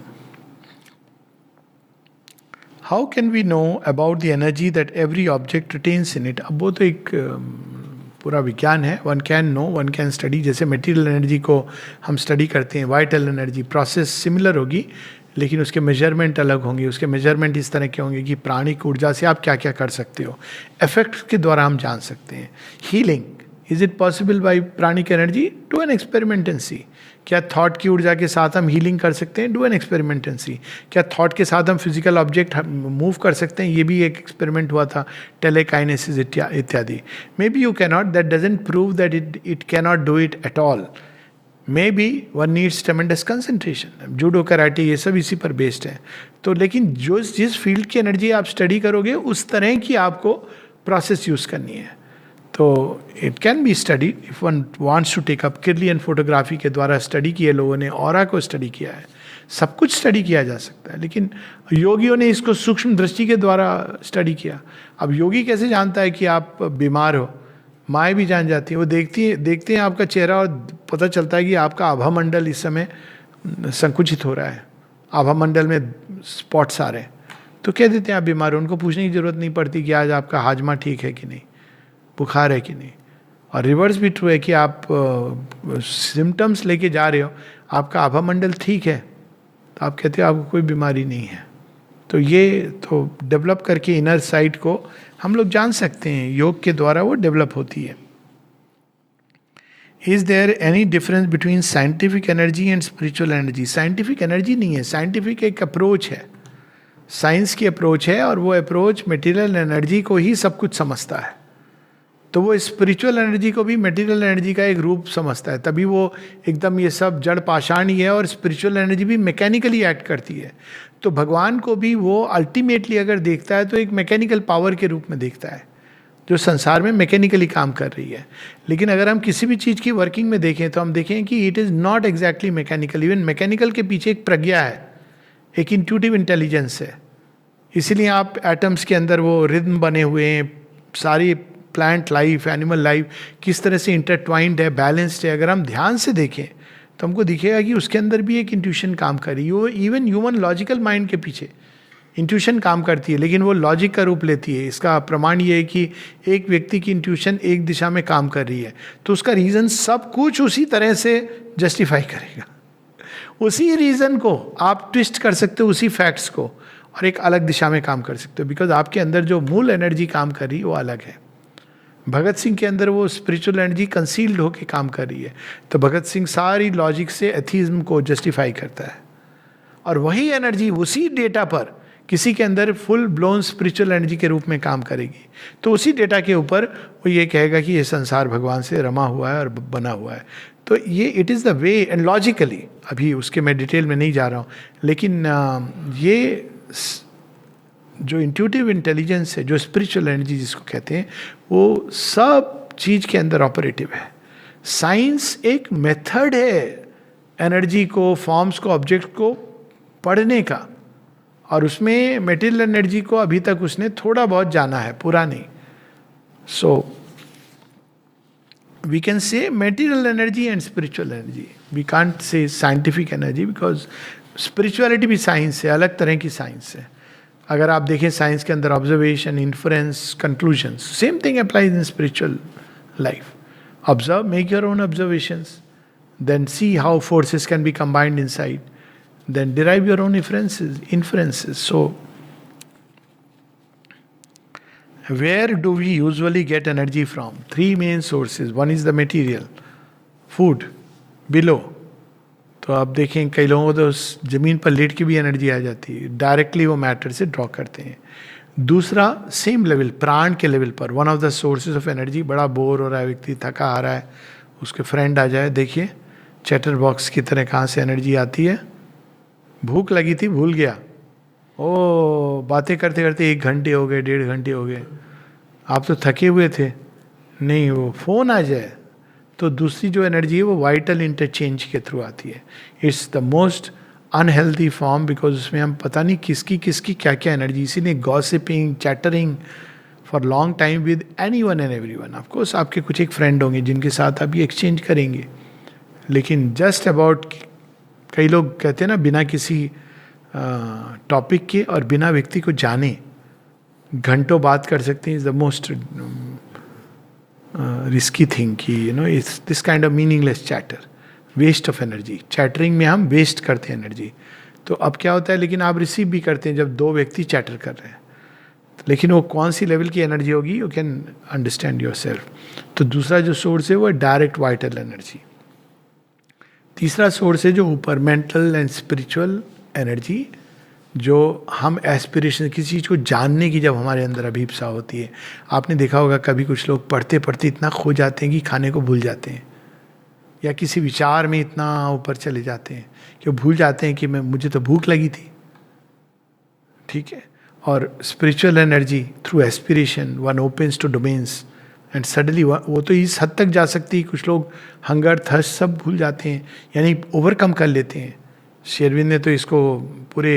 Speaker 1: how can we know about the energy that every object retains in it? अब वो तो एक पूरा विज्ञान है। One can know, one can study. जैसे मटेरियल एनर्जी को हम स्टडी करते हैं, वाइटल एनर्जी, प्रोसेस सिमिलर होगी, लेकिन उसके मेजरमेंट अलग होंगे। उसके मेजरमेंट इस तरह के होंगे कि प्राणिक ऊर्जा से आप क्या क्या कर सकते हो, इफेक्ट के द्वारा हम जान सकते हैं। Healing, is it possible by pranic energy? Do an experiment and see. क्या थॉट की ऊर्जा के साथ हम हीलिंग कर सकते हैं? Do an experiment and see. क्या थॉट के साथ हम फिजिकल ऑब्जेक्ट मूव कर सकते हैं? ये भी एक एक्सपेरिमेंट हुआ था, टेलीकाइनेसिस इत्यादि। May be you cannot, that doesn't prove that it cannot do it at all. May be one needs ट्रेमेंडस concentration. Judo, karate, ये सब इसी पर बेस्ड है। तो लेकिन जो जिस फील्ड की एनर्जी आप स्टडी करोगे, उस तरह की आपको प्रोसेस यूज़ करनी है। तो it can be study if one wants to take up. Kirlian photography के द्वारा स्टडी किए लोगों ने, ऑरा को स्टडी किया है, सब कुछ स्टडी किया जा सकता है। लेकिन योगियों ने इसको सूक्ष्म दृष्टि के द्वारा स्टडी किया। अब योगी कैसे जानता है कि आप बीमार हो? माएँ भी जान जाती हैं, वो देखते हैं आपका चेहरा और पता चलता है कि आपका आभा मंडल इस समय संकुचित हो रहा है, आभा मंडल में स्पॉट्स आ रहे हैं, तो कह देते हैं आप बीमार हो। उनको पूछने की जरूरत नहीं पड़ती कि आज आपका हाजमा ठीक है कि नहीं, बुखार है कि नहीं। और रिवर्स भी ट्रू है कि आप सिम्टम्स लेके जा रहे हो, आपका आभा मंडल ठीक है, तो आप कहते हो आपको कोई बीमारी नहीं है। तो ये तो डेवलप करके इनर साइड को हम लोग जान सकते हैं, योग के द्वारा वो डेवलप होती है। Is there any difference between scientific energy and spiritual energy? Scientific energy नहीं है, साइंटिफिक एक अप्रोच है, साइंस की अप्रोच है, और वो अप्रोच मटेरियल एनर्जी को ही सब कुछ समझता है। तो वो स्पिरिचुअल एनर्जी को भी मटेरियल एनर्जी का एक रूप समझता है, तभी वो एकदम ये सब जड़ पाषाण ही है, और स्पिरिचुअल एनर्जी भी मैकेनिकली एक्ट करती है। तो भगवान को भी वो अल्टीमेटली अगर देखता है तो एक मैकेनिकल पावर के रूप में देखता है, जो संसार में मैकेनिकली काम कर रही है। लेकिन अगर हम किसी भी चीज़ की वर्किंग में देखें तो हम देखें कि it is not exactly mechanical. Even mechanical के पीछे एक प्रज्ञा है, एक इंट्यूटिव इंटेलिजेंस है। इसीलिए आप एटम्स के अंदर वो रिदम बने हुए हैं, सारी प्लांट लाइफ, एनिमल लाइफ किस तरह से इंटरट्वाइंड है, बैलेंस्ड है। अगर हम ध्यान से देखें तो हमको दिखेगा कि उसके अंदर भी एक इंट्यूशन काम कर रही है। वो इवन ह्यूमन लॉजिकल माइंड के पीछे इंट्यूशन काम करती है, लेकिन वो लॉजिक का रूप लेती है। इसका प्रमाण ये है कि एक व्यक्ति की इंट्यूशन एक दिशा में काम कर रही है, तो उसका रीज़न सब कुछ उसी तरह से जस्टिफाई करेगा। उसी रीज़न को आप ट्विस्ट कर सकते हो, उसी फैक्ट्स को, और एक अलग दिशा में काम कर सकते हो, बिकॉज आपके अंदर जो मूल एनर्जी काम कर रही है वो अलग है। भगत सिंह के अंदर वो स्पिरिचुअल एनर्जी कंसील्ड होकर काम कर रही है, तो भगत सिंह सारी लॉजिक से एथीज्म को जस्टिफाई करता है। और वही एनर्जी उसी डेटा पर किसी के अंदर फुल ब्लोन स्पिरिचुअल एनर्जी के रूप में काम करेगी, तो उसी डेटा के ऊपर वो ये कहेगा कि ये संसार भगवान से रमा हुआ है और बना हुआ है। तो ये it is the way, and logically, अभी उसके मैं डिटेल में नहीं जा रहा हूँ, लेकिन ये जो इंट्यूटिव इंटेलिजेंस है, जो स्पिरिचुअल एनर्जी जिसको कहते हैं, वो सब चीज़ के अंदर ऑपरेटिव है। साइंस एक मेथड है एनर्जी को, फॉर्म्स को, ऑब्जेक्ट को पढ़ने का, और उसमें मेटेरियल एनर्जी को अभी तक उसने थोड़ा बहुत जाना है, पूरा नहीं। So we can say material energy and spiritual energy, we can't say scientific energy, because spirituality भी साइंस है, अलग तरह की साइंस है। अगर आप देखें साइंस के अंदर observation, inference, conclusions, same thing applies in spiritual life. Observe, make your own observations, then see how forces can be combined inside, then derive your own inferences. So, where do we usually get energy from? Three main sources. One is the material, food, below. तो आप देखें कई लोगों को तो जमीन पर late के भी एनर्जी आ जाती है, डायरेक्टली वो मैटर से ड्रॉ करते हैं। दूसरा, सेम लेवल, प्राण के लेवल पर, one of the sources of energy. बड़ा बोर हो रहा है व्यक्ति, थका आ रहा है, उसके फ्रेंड आ जाए, देखिए चैटर बॉक्स की तरह कहाँ से एनर्जी आती है। भूख लगी थी, भूल गया, ओ बातें करते करते 1 घंटे हो गए, 1.5 घंटे हो गए, आप तो थके हुए थे, नहीं वो फोन आ जाए तो दूसरी जो एनर्जी है वो वाइटल इंटरचेंज के थ्रू आती है। It's the most unhealthy form, because उसमें हम पता नहीं किसकी किसकी क्या क्या एनर्जी, इसीलिए gossiping, chattering for long time with any one and every one. Of course आपके कुछ एक फ्रेंड होंगे जिनके साथ आप ये एक्सचेंज करेंगे, लेकिन जस्ट अबाउट, कई लोग कहते हैं ना, बिना किसी टॉपिक के और बिना व्यक्ति को जाने घंटों बात कर सकते हैं, is the most risky thing कि it's this kind of meaningless chatter, waste of energy. Chattering में हम वेस्ट करते हैं एनर्जी। तो अब क्या होता है, लेकिन आप रिसीव भी करते हैं जब 2 व्यक्ति चैटर कर रहे हैं, लेकिन वो कौन सी लेवल की एनर्जी होगी, you can understand your self. तो दूसरा जो सोर्स है वो डायरेक्ट वाइटल एनर्जी। तीसरा सोर्स है जो ऊपर, मेंटल एंड स्पिरिचुअल एनर्जी, जो हम एस्पिरेशन, किसी चीज़ को जानने की जब हमारे अंदर अभिप्सा होती है। आपने देखा होगा कभी कुछ लोग पढ़ते पढ़ते इतना खो जाते हैं कि खाने को भूल जाते हैं, या किसी विचार में इतना ऊपर चले जाते हैं कि वो भूल जाते हैं कि मुझे तो भूख लगी थी। ठीक है, और spiritual energy through aspiration one opens to domains and suddenly वो तो इस हद तक जा सकती है, कुछ लोग हंगर, थर्स्ट सब भूल जाते हैं, यानी ओवरकम कर लेते हैं। शेरविन ने तो इसको पूरे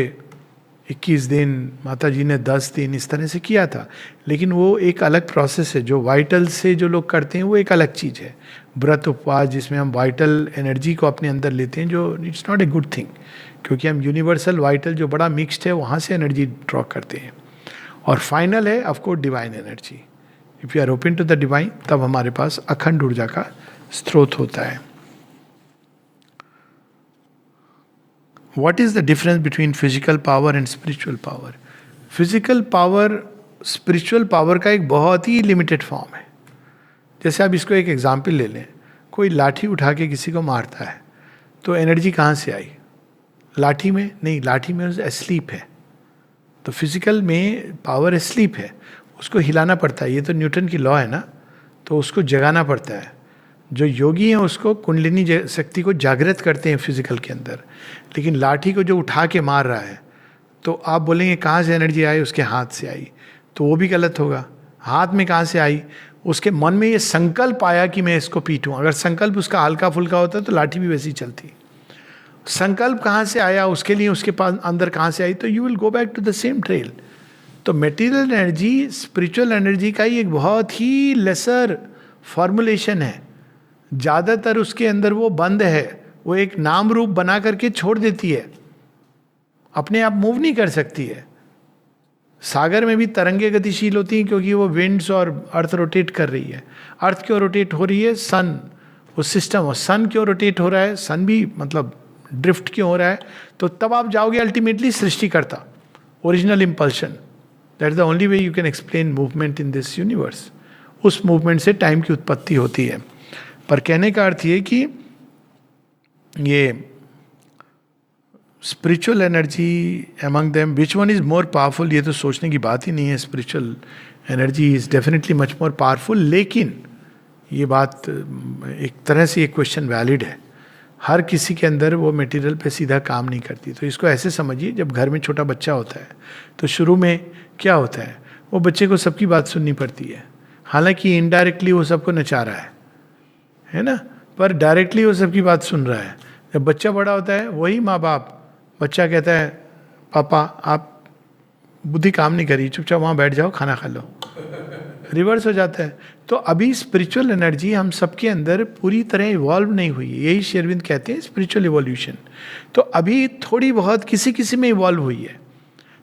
Speaker 1: 21 दिन, माता जी ने 10 दिन, इस तरह से किया था। लेकिन वो एक अलग प्रोसेस है। जो वाइटल से जो लोग करते हैं वो एक अलग चीज़ है। व्रत उपवास जिसमें हम वाइटल एनर्जी को अपने अंदर लेते हैं, जो it's not a good thing, क्योंकि हम यूनिवर्सल वाइटल जो बड़ा मिक्स्ड है वहाँ से एनर्जी ड्रॉ करते हैं। और फाइनल है of course divine energy. If you are open to the divine, तब हमारे पास अखंड ऊर्जा का स्रोत होता है। What is the difference between physical power and spiritual power? Physical power spiritual power का एक बहुत ही लिमिटेड फॉर्म है। जैसे आप इसको एक एग्जाम्पल ले लें, कोई लाठी उठा के किसी को मारता है तो एनर्जी कहाँ से आई? लाठी में नहीं, लाठी में एस्लीप है। तो फिजिकल में पावर एस्लीप है, उसको हिलाना पड़ता है। ये तो न्यूटन की लॉ है ना, तो उसको जगाना पड़ता है। जो योगी हैं उसको कुंडलिनी शक्ति को जागृत करते हैं फिजिकल के अंदर। लेकिन लाठी को जो उठा के मार रहा है, तो आप बोलेंगे कहाँ से एनर्जी आई? उसके हाथ से आई, तो वो भी गलत होगा। हाथ में कहाँ से आई? उसके मन में ये संकल्प आया कि मैं इसको पीटूं। अगर संकल्प उसका हल्का फुल्का होता तो लाठी भी वैसी चलती। संकल्प कहाँ से आया उसके लिए, उसके पास अंदर कहाँ से आई? तो you will go back to the same trail. तो मटेरियल एनर्जी स्पिरिचुअल एनर्जी का ही एक बहुत ही लेसर फॉर्मुलेशन है। ज़्यादातर उसके अंदर वो बंद है, वो एक नाम रूप बना करके छोड़ देती है, अपने आप मूव नहीं कर सकती है। सागर में भी तरंगे गतिशील होती हैं क्योंकि वो विंड्स और अर्थ रोटेट कर रही है। अर्थ क्यों रोटेट हो रही है? सन, उस सिस्टम। और सन क्यों रोटेट हो रहा है? सन भी मतलब ड्रिफ्ट क्यों हो रहा है? तो तब आप जाओगे अल्टीमेटली सृष्टिकर्ता, original impulsion. That is the only way you can explain movement in this universe. उस मूवमेंट से टाइम की उत्पत्ति होती है। पर कहने का अर्थ ये कि ये spiritual energy among them which one is more powerful, ये तो सोचने की बात ही नहीं है। Spiritual energy is definitely much more powerful. लेकिन ये बात एक तरह से ये क्वेश्चन वैलिड है। हर किसी के अंदर वो मटेरियल पे सीधा काम नहीं करती। तो इसको ऐसे समझिए, जब घर में छोटा बच्चा होता है तो शुरू में क्या होता है, वो बच्चे को सबकी बात सुननी पड़ती है। हालांकि इनडायरेक्टली वो सबको नचा रहा है ना, पर डायरेक्टली वो सबकी बात सुन रहा है। जब बच्चा बड़ा होता है, वही माँ बाप, बच्चा कहता है पापा आप बुद्धि काम नहीं करी, चुपचाप वहाँ बैठ जाओ, खाना खा लो। रिवर्स हो जाता है। तो अभी स्पिरिचुअल एनर्जी हम सबके अंदर पूरी तरह इवॉल्व नहीं हुई है। यही श्री अरविंद कहते हैं स्पिरिचुअल इवोल्यूशन। तो अभी थोड़ी बहुत किसी किसी में इवॉल्व हुई है।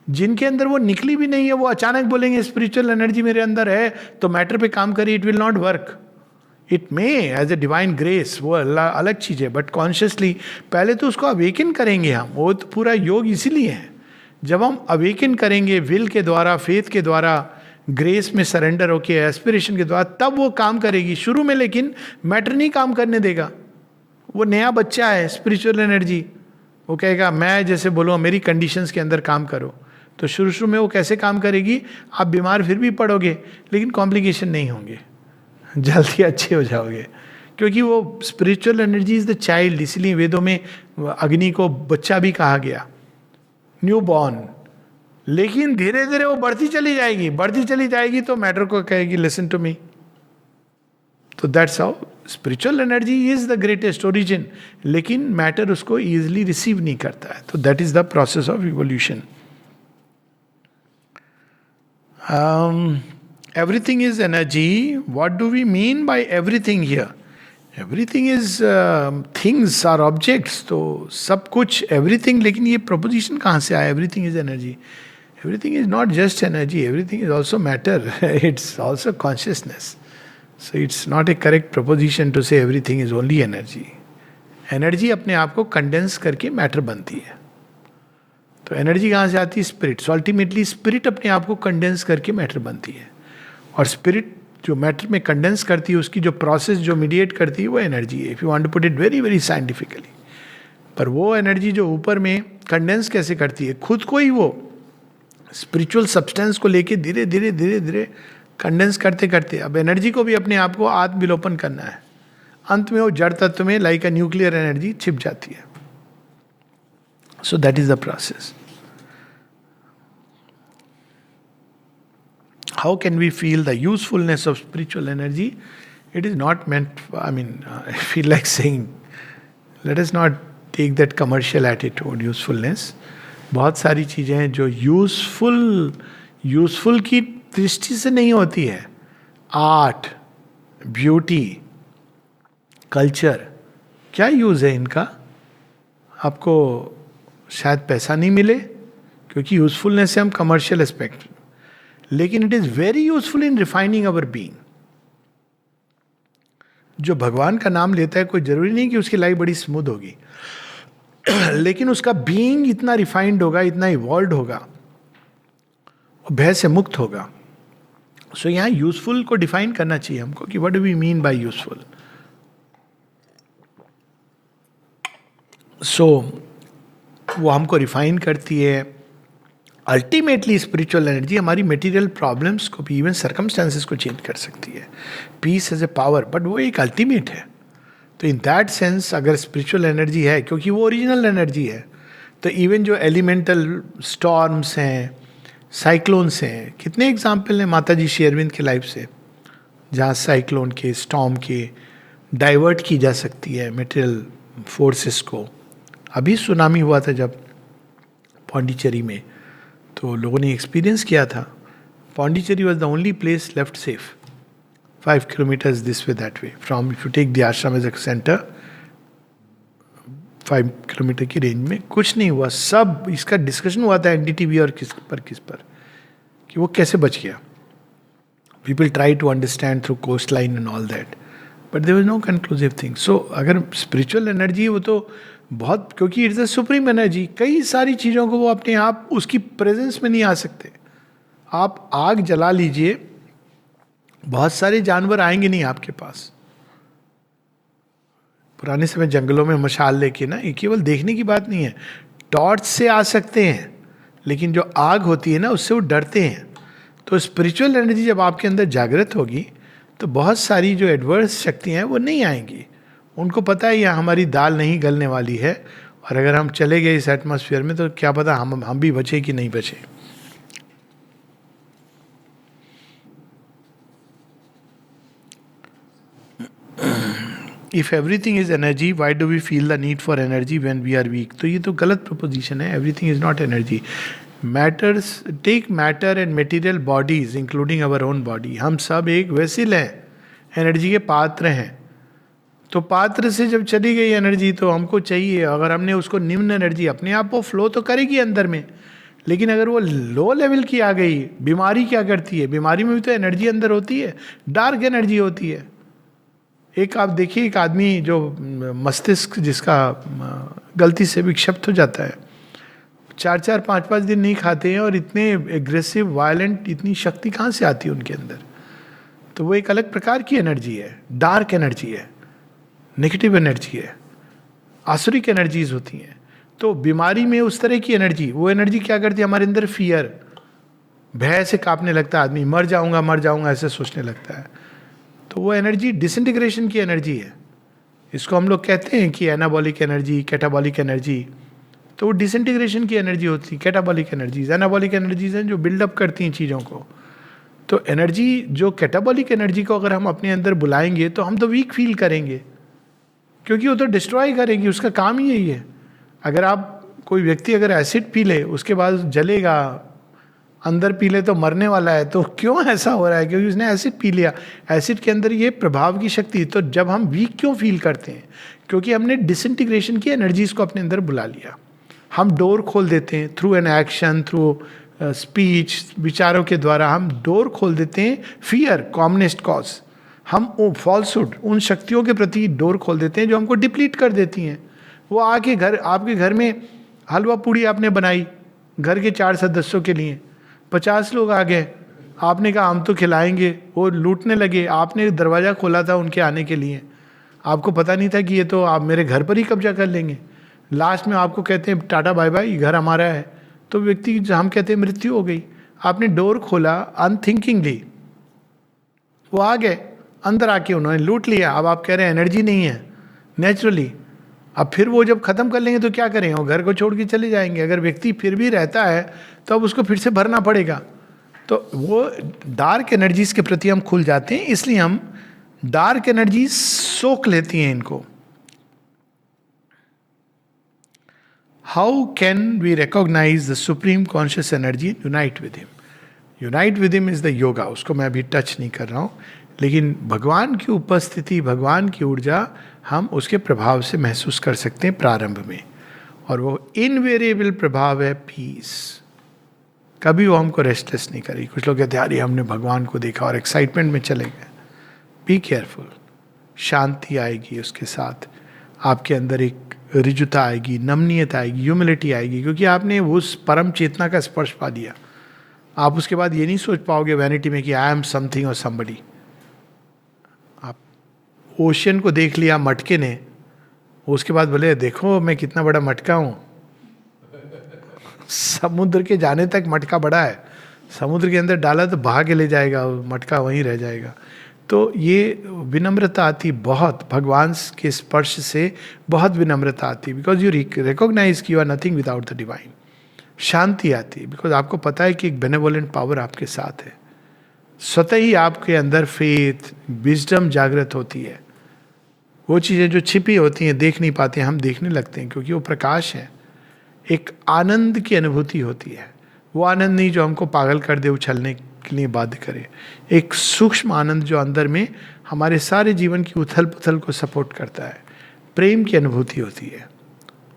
Speaker 1: जिनके अंदर वो निकली भी नहीं है, वो अचानक बोलेंगे स्पिरिचुअल एनर्जी मेरे अंदर है तो मैटर पे काम करिए, it will not work. It may as a divine grace, वो अलग चीज़ है। बट कॉन्शियसली पहले तो उसको अवेकन करेंगे हम। वो तो पूरा योग इसीलिए है। जब हम अवेकन करेंगे विल के द्वारा, फेथ के द्वारा, ग्रेस में सरेंडर होके, एस्पिरेशन के द्वारा, तब वो काम करेगी। शुरू में लेकिन मैटर नहीं काम करने देगा। वो नया बच्चा है स्पिरिचुअल एनर्जी, वो कहेगा मैं जैसे बोलूँ मेरी कंडीशंस के अंदर काम करो। तो शुरू में वो कैसे काम करेगी? आप बीमार फिर भी पड़ोगे लेकिन कॉम्प्लिकेशन नहीं होंगे, जल्दी अच्छे हो जाओगे, क्योंकि वो spiritual energy is the child. इसलिए वेदों में अग्नि को बच्चा भी कहा गया, न्यू बॉर्न। लेकिन धीरे धीरे वो बढ़ती चली जाएगी तो मैटर को कहेगी लिसन टू मी। तो that's how spiritual energy is the greatest origin. लेकिन मैटर उसको ईजिली रिसीव नहीं करता है। तो that is the process of evolution. Everything is energy. What do we mean by everything here? Everything is things are objects. तो सब कुछ everything, लेकिन ये proposition कहाँ से आया? Everything is energy. Everything is not just energy. Everything is also matter. It's also consciousness. So it's not a correct proposition to say everything is only energy. Energy अपने आप को condense करके matter बनती है। तो एनर्जी कहाँ से आती है? स्पिरिट। सो अल्टीमेटली स्पिरिट अपने आप को कंडेंस करके मैटर बनती है। और स्पिरिट जो मैटर में कंडेंस करती है, उसकी जो प्रोसेस जो मीडिएट करती है, वो एनर्जी है। If you want to put it very very scientifically. पर वो एनर्जी जो ऊपर में कंडेंस कैसे करती है? खुद को ही वो स्पिरिचुअल सब्सटेंस को लेके धीरे धीरे धीरे धीरे कंडेंस करते करते अब एनर्जी को भी अपने आप को आत्म विलोपन करना है। अंत में वो जड़ तत्व में लाइक अ न्यूक्लियर एनर्जी छिप जाती है। So that is the process. How can we feel the usefulness of spiritual energy? It is not meant, I feel like saying, let us not take that commercial attitude, usefulness. बहुत सारी चीज़ें हैं जो useful की दृष्टि से नहीं होती है. आर्ट, ब्यूटी, कल्चर, क्या यूज़ है इनका? आपको शायद पैसा नहीं मिले क्योंकि यूजफुलनेस से हम कमर्शियल एस्पेक्ट, लेकिन it is very useful in refining our being. जो भगवान का नाम लेता है कोई जरूरी नहीं कि उसकी लाइफ बड़ी स्मूथ होगी, लेकिन उसका बीइंग इतना रिफाइंड होगा, इतना इवॉल्व होगा, भय से मुक्त होगा. सो यहाँ यूजफुल को डिफाइन करना चाहिए हमको कि what do we mean by useful. So वो हमको रिफाइन करती है. अल्टीमेटली स्पिरिचुअल एनर्जी हमारी मटेरियल प्रॉब्लम्स को भी, इवन सर्कमस्टांसेस को चेंज कर सकती है. Peace as a power, but वो एक अल्टीमेट है. तो इन दैट सेंस अगर स्पिरिचुअल एनर्जी है, क्योंकि वो ओरिजिनल एनर्जी है, तो इवन जो एलिमेंटल स्टॉर्म्स हैं, साइक्लोन्स हैं, कितने एग्जाम्पल हैं माता जी श्री अरविंद की लाइफ से, जहाँ साइक्लोन के, स्टॉर्म के डाइवर्ट की जा सकती है मटेरियल फोर्सेस को. अभी सुनामी हुआ था जब पौंडीचेरी में, तो लोगों ने एक्सपीरियंस किया था. Pondicherry was the only place left safe, 5 kilometers this way, that way. From, if you take the ashram as a center, 5 kilometre की रेंज में कुछ नहीं हुआ. सब इसका डिस्कशन हुआ था एनडीटीवी और किस पर कि वो कैसे बच गया. People try to understand through coast line and all that, but there was no conclusive thing. So अगर स्पिरिचुअल एनर्जी वो तो बहुत, क्योंकि इट्स अ सुप्रीम एनर्जी, कई सारी चीज़ों को वो अपने आप उसकी प्रेजेंस में नहीं आ सकते. आप आग जला लीजिए, बहुत सारे जानवर आएंगे नहीं आपके पास. पुराने समय जंगलों में मशाल लेके ना, ये केवल देखने की बात नहीं है, टॉर्च से आ सकते हैं, लेकिन जो आग होती है ना उससे वो डरते हैं. तो स्पिरिचुअल एनर्जी जब आपके अंदर जागृत होगी तो बहुत सारी जो एडवर्स शक्तियाँ हैं वो नहीं आएंगी. उनको पता है यहाँ हमारी दाल नहीं गलने वाली है, और अगर हम चले गए इस एटमॉस्फेयर में तो क्या पता हम भी बचे कि नहीं बचे. If everything is energy, why do we feel the need for energy when we are weak? तो ये तो गलत proposition है. Everything is not energy. Matters, take matter and material bodies, including our own body. हम सब एक vessel हैं, energy के पात्र हैं. तो पात्र से जब चली गई एनर्जी तो हमको चाहिए, अगर हमने उसको निम्न एनर्जी, अपने आप वो फ्लो तो करेगी अंदर में, लेकिन अगर वो लो लेवल की आ गई, बीमारी क्या करती है, बीमारी में भी तो एनर्जी अंदर होती है, डार्क एनर्जी होती है. एक आप देखिए, एक आदमी जो मस्तिष्क जिसका गलती से विक्षिप्त हो जाता है, 4-4, 5-5 दिन नहीं खाते हैं, और इतने एग्रेसिव, वायलेंट, इतनी शक्ति कहाँ से आती है उनके अंदर? तो वो एक अलग प्रकार की एनर्जी है, डार्क एनर्जी है, नेगेटिव एनर्जी है, आसुरिक एनर्जीज होती हैं. तो बीमारी में उस तरह की एनर्जी, वो एनर्जी क्या करती है, हमारे अंदर फियर, भय से कांपने लगता है आदमी, मर जाऊंगा ऐसे सोचने लगता है. तो वो एनर्जी डिसइंटीग्रेशन की एनर्जी है. इसको हम लोग कहते हैं कि एनाबॉलिक एनर्जी, कैटाबॉलिक एनर्जी. तो वो डिसइंटीग्रेशन की एनर्जी होती है. कैटाबॉलिक एनर्जीज, एनाबॉलिक एनर्जीज हैं जो बिल्डअप करती हैं चीज़ों को. तो एनर्जी, जो कैटाबॉलिक एनर्जी को अगर हम अपने अंदर बुलाएंगे तो हम तो वीक फील करेंगे, क्योंकि वो तो डिस्ट्रॉय करेगी, उसका काम ही यही है. अगर आप, कोई व्यक्ति अगर एसिड पी ले, उसके बाद जलेगा, अंदर पी ले तो मरने वाला है, तो क्यों ऐसा हो रहा है? क्योंकि उसने एसिड पी लिया. एसिड के अंदर ये प्रभाव की शक्ति. तो जब हम वीक क्यों फील करते हैं? क्योंकि हमने डिसइंटीग्रेशन की एनर्जीज को अपने अंदर बुला लिया. हम डोर खोल देते हैं through an action, through speech, विचारों के द्वारा हम डोर खोल देते हैं. फियर, कॉमनेस्ट कॉज, हम फॉल्सहुड, उन शक्तियों के प्रति डोर खोल देते हैं जो हमको डिप्लीट कर देती हैं. वो आके आपके घर में हलवा पूड़ी आपने बनाई घर के 4 सदस्यों के लिए, 50 लोग आ गए, आपने कहा हम तो खिलाएंगे, वो लूटने लगे, आपने दरवाज़ा खोला था उनके आने के लिए, आपको पता नहीं था कि ये तो आप मेरे घर पर ही कब्जा कर लेंगे. लास्ट में आपको कहते हैं टाटा बाय बाय, घर हमारा है, तो व्यक्ति, हम कहते हैं मृत्यु हो गई. आपने डोर खोला अनथिंकिंगली, वो आ गए, अंदर आके उन्होंने लूट लिया. अब आप कह रहे हैं एनर्जी नहीं है नेचुरली. अब फिर वो जब खत्म कर लेंगे तो क्या करेंगे? वो घर को छोड़ के चले जाएंगे. अगर व्यक्ति फिर भी रहता है तो अब उसको फिर से भरना पड़ेगा. तो वो डार्क एनर्जीज के प्रति हम खुल जाते हैं, इसलिए हम डार्क एनर्जीज सोख लेती हैं इनको. How can we recognise the supreme conscious energy, unite with him. Unite with him is the yoga, उसको मैं अभी टच नहीं कर रहा हूँ, लेकिन भगवान की उपस्थिति, भगवान की ऊर्जा हम उसके प्रभाव से महसूस कर सकते हैं प्रारंभ में. और वो इनवेरिएबल प्रभाव है पीस. कभी वो हमको रेस्टलेस नहीं करेगी. कुछ लोग कहते हैं अरे हमने भगवान को देखा और एक्साइटमेंट में चले गए. Be careful. शांति आएगी उसके साथ, आपके अंदर एक रिजुता आएगी, नमनीयता आएगी, ह्यूमिलिटी आएगी, क्योंकि आपने उस परम चेतना का स्पर्श पा लिया. आप उसके बाद ये नहीं सोच पाओगे वैनिटी में कि आई एम समथिंग और समबडी. आप ओशियन को देख लिया मटके ने, उसके बाद बोले देखो मैं कितना बड़ा मटका हूं. समुद्र के जाने तक मटका बड़ा है, समुद्र के अंदर डाला तो बहा के ले जाएगा, मटका वहीं रह जाएगा. तो ये विनम्रता आती बहुत, भगवान के स्पर्श से बहुत विनम्रता आती, बिकॉज यू रिकॉग्नाइज कि you are nothing without the divine. शांति आती है बिकॉज आपको पता है कि एक बेनेवोलेंट पावर आपके साथ है. स्वतः ही आपके अंदर फेथ, विजडम जागृत होती है. वो चीज़ें जो छिपी होती हैं, देख नहीं पाते हैं, हम देखने लगते हैं क्योंकि वो प्रकाश है. एक आनंद की अनुभूति होती है. वो आनंद नहीं जो हमको पागल कर दे, उछलने के लिए बाध्य करे. एक सूक्ष्म आनंद जो अंदर में हमारे सारे जीवन की उथल पुथल को सपोर्ट करता है. प्रेम की अनुभूति होती है,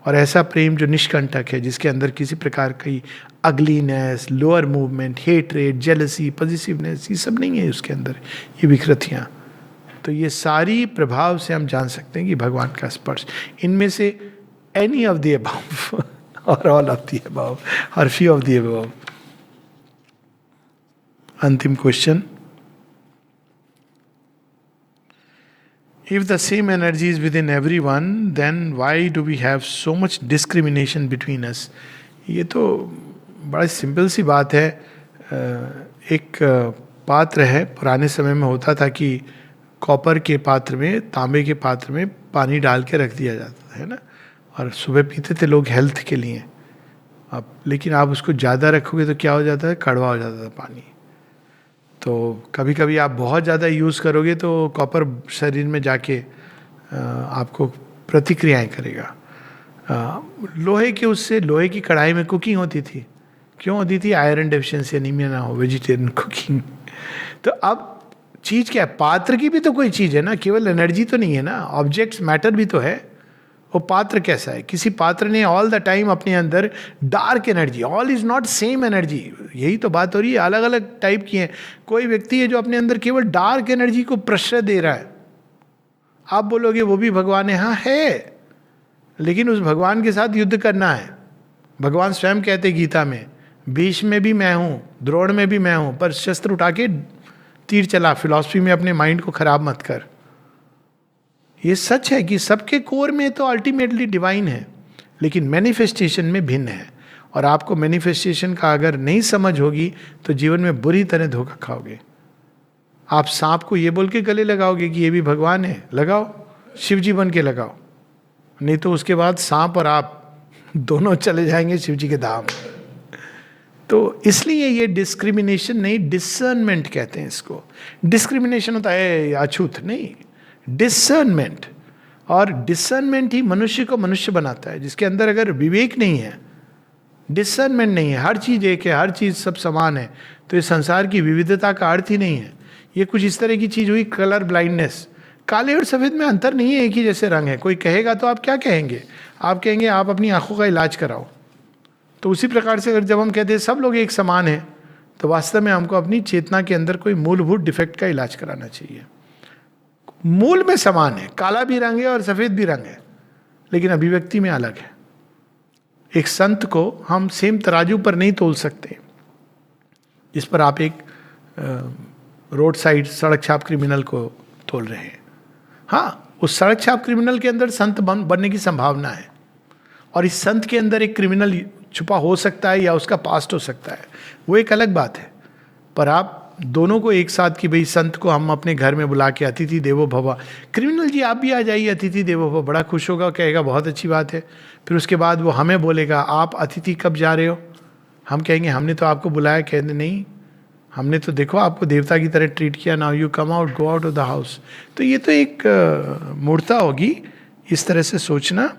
Speaker 1: और ऐसा प्रेम जो निष्कंटक है, जिसके अंदर किसी प्रकार की ugliness, lower movement, hatred, jealousy, positiveness, ये सब नहीं है उसके अंदर, ये विकृतियाँ. तो ये सारी प्रभाव से हम जान सकते हैं कि भगवान का स्पर्श. इनमें से एनी ऑफ द अबव और ऑल ऑफ द अबव और फ्यू ऑफ द अबव. अंतिम question. If the same energy is within everyone, then why do we have so much discrimination between us? ये तो बड़ा सिंपल सी बात है. एक पात्र है, पुराने समय में होता था कि कॉपर के पात्र में, तांबे के पात्र में पानी डाल के रख दिया जाता है ना, और सुबह पीते थे लोग हेल्थ के लिए. अब लेकिन आप उसको ज़्यादा रखोगे तो क्या हो जाता है, कड़वा हो जाता है पानी. तो कभी कभी आप बहुत ज़्यादा यूज़ करोगे तो कॉपर शरीर में जाके आपको प्रतिक्रियाएं करेगा. लोहे के, उससे लोहे की कढ़ाई में कुकिंग होती थी. क्यों होती थी? आयरन डेफिशिएंसी, एनीमिया ना हो, वेजिटेरियन कुकिंग. तो अब चीज़ क्या है? पात्र की भी तो कोई चीज़ है ना, केवल एनर्जी तो नहीं है ना, ऑब्जेक्ट्स मैटर भी तो है. वो पात्र कैसा है? किसी पात्र ने ऑल द टाइम अपने अंदर dark energy, all is not same energy. यही तो बात हो रही है, अलग अलग टाइप की है. कोई व्यक्ति है जो अपने अंदर केवल डार्क एनर्जी को प्रश्रय दे रहा है. आप बोलोगे वो भी भगवान है, हाँ है, लेकिन उस भगवान के साथ युद्ध करना है. भगवान स्वयं कहते गीता में, भीष्म में भी मैं हूँ, द्रोण में भी मैं हूँ, पर शस्त्र उठा के तीर चला. फिलॉसफी में अपने माइंड को खराब मत कर. ये सच है कि सबके कोर में तो अल्टीमेटली डिवाइन है, लेकिन मैनिफेस्टेशन में भिन्न है. और आपको मैनिफेस्टेशन का अगर नहीं समझ होगी तो जीवन में बुरी तरह धोखा खाओगे. आप सांप को ये बोल के गले लगाओगे कि ये भी भगवान है, लगाओ, शिव जी बन के लगाओ, नहीं तो उसके बाद सांप और आप दोनों चले जाएंगे शिव जी के धाम. तो इसलिए ये डिस्क्रिमिनेशन नहीं, डिसर्नमेंट कहते हैं इसको. डिस्क्रिमिनेशन होता है अछूत, नहीं, डिसर्नमेंट. और डिसर्नमेंट ही मनुष्य को मनुष्य बनाता है. जिसके अंदर अगर विवेक नहीं है, डिसर्नमेंट नहीं है, हर चीज़ एक है, हर चीज़ सब समान है, तो इस संसार की विविधता का अर्थ ही नहीं है. ये कुछ इस तरह की चीज़ हुई, कलर ब्लाइंडनेस. काले और सफ़ेद में अंतर नहीं है, एक ही जैसे रंग है. कोई कहेगा तो आप क्या कहेंगे? आप कहेंगे आप अपनी आंखों का इलाज कराओ. तो उसी प्रकार से अगर जब हम कहते हैं सब लोग एक समान हैं, तो वास्तव में हमको अपनी चेतना के अंदर कोई मूलभूत डिफेक्ट का इलाज कराना चाहिए. मूल में समान है, काला भी रंग है और सफ़ेद भी रंग है, लेकिन अभिव्यक्ति में अलग है. एक संत को हम सेम तराजू पर नहीं तोल सकते. जिस पर आप एक रोड साइड सड़क छाप क्रिमिनल को तोल रहे हैं, हाँ, उस सड़क छाप क्रिमिनल के अंदर संत बनने की संभावना है, और इस संत के अंदर एक क्रिमिनल छुपा हो सकता है या उसका पास्ट हो सकता है, वो एक अलग बात है. पर आप दोनों को एक साथ कि भाई संत को हम अपने घर में बुला के अतिथि देवो भव, क्रिमिनल जी आप भी आ जाइए अतिथि देवो भव, बड़ा खुश होगा, कहेगा बहुत अच्छी बात है. फिर उसके बाद वो हमें बोलेगा आप अतिथि कब जा रहे हो? हम कहेंगे हमने तो आपको बुलाया. कहते नहीं, हमने तो देखो आपको देवता की तरह ट्रीट किया, now you come out, go out of the house. तो ये तो एक मूर्खता होगी इस तरह से सोचना.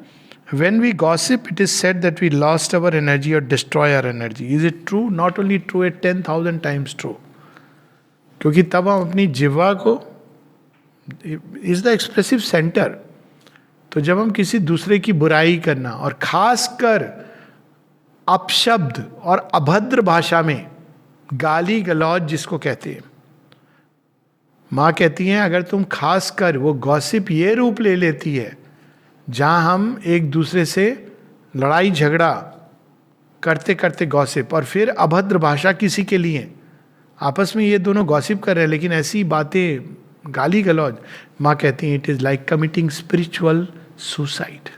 Speaker 1: When we gossip, it is said that we lost our energy or destroy our energy. Is it true? Not only true, it 10,000 times true. क्योंकि तब हम अपनी जिह्वा को, इज द एक्सप्रेसिव सेंटर, तो जब हम किसी दूसरे की बुराई करना, और खासकर अपशब्द और अभद्र भाषा में गाली गलौज जिसको कहते हैं, माँ कहती हैं अगर तुम खासकर, वो गॉसिप ये रूप ले लेती है जहाँ हम एक दूसरे से लड़ाई झगड़ा करते करते गॉसिप, और फिर अभद्र भाषा किसी के लिए, आपस में ये दोनों गॉसिप कर रहे हैं लेकिन ऐसी बातें गाली गलौज, माँ कहती हैं it is like committing spiritual suicide.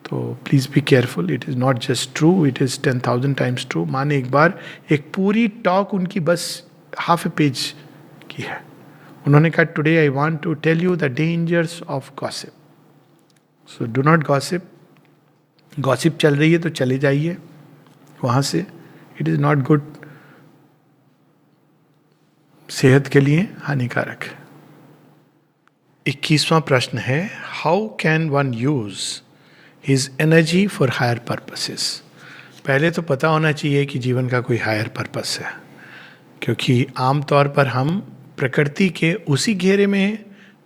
Speaker 1: तो please be careful. It is not just true, it is 10,000 times true. माँ ने एक बार एक पूरी टॉक उनकी बस हाफ ए पेज की है. उन्होंने कहा today I want to tell you the dangers of gossip. So do not gossip. Gossip चल रही है तो चले जाइए वहाँ से. इट इज़ नॉट गुड, सेहत के लिए हानिकारक है. 21वां प्रश्न है, how can one use his energy for higher purposes. पहले तो पता होना चाहिए कि जीवन का कोई हायर पर्पस है, क्योंकि आमतौर पर हम प्रकृति के उसी घेरे में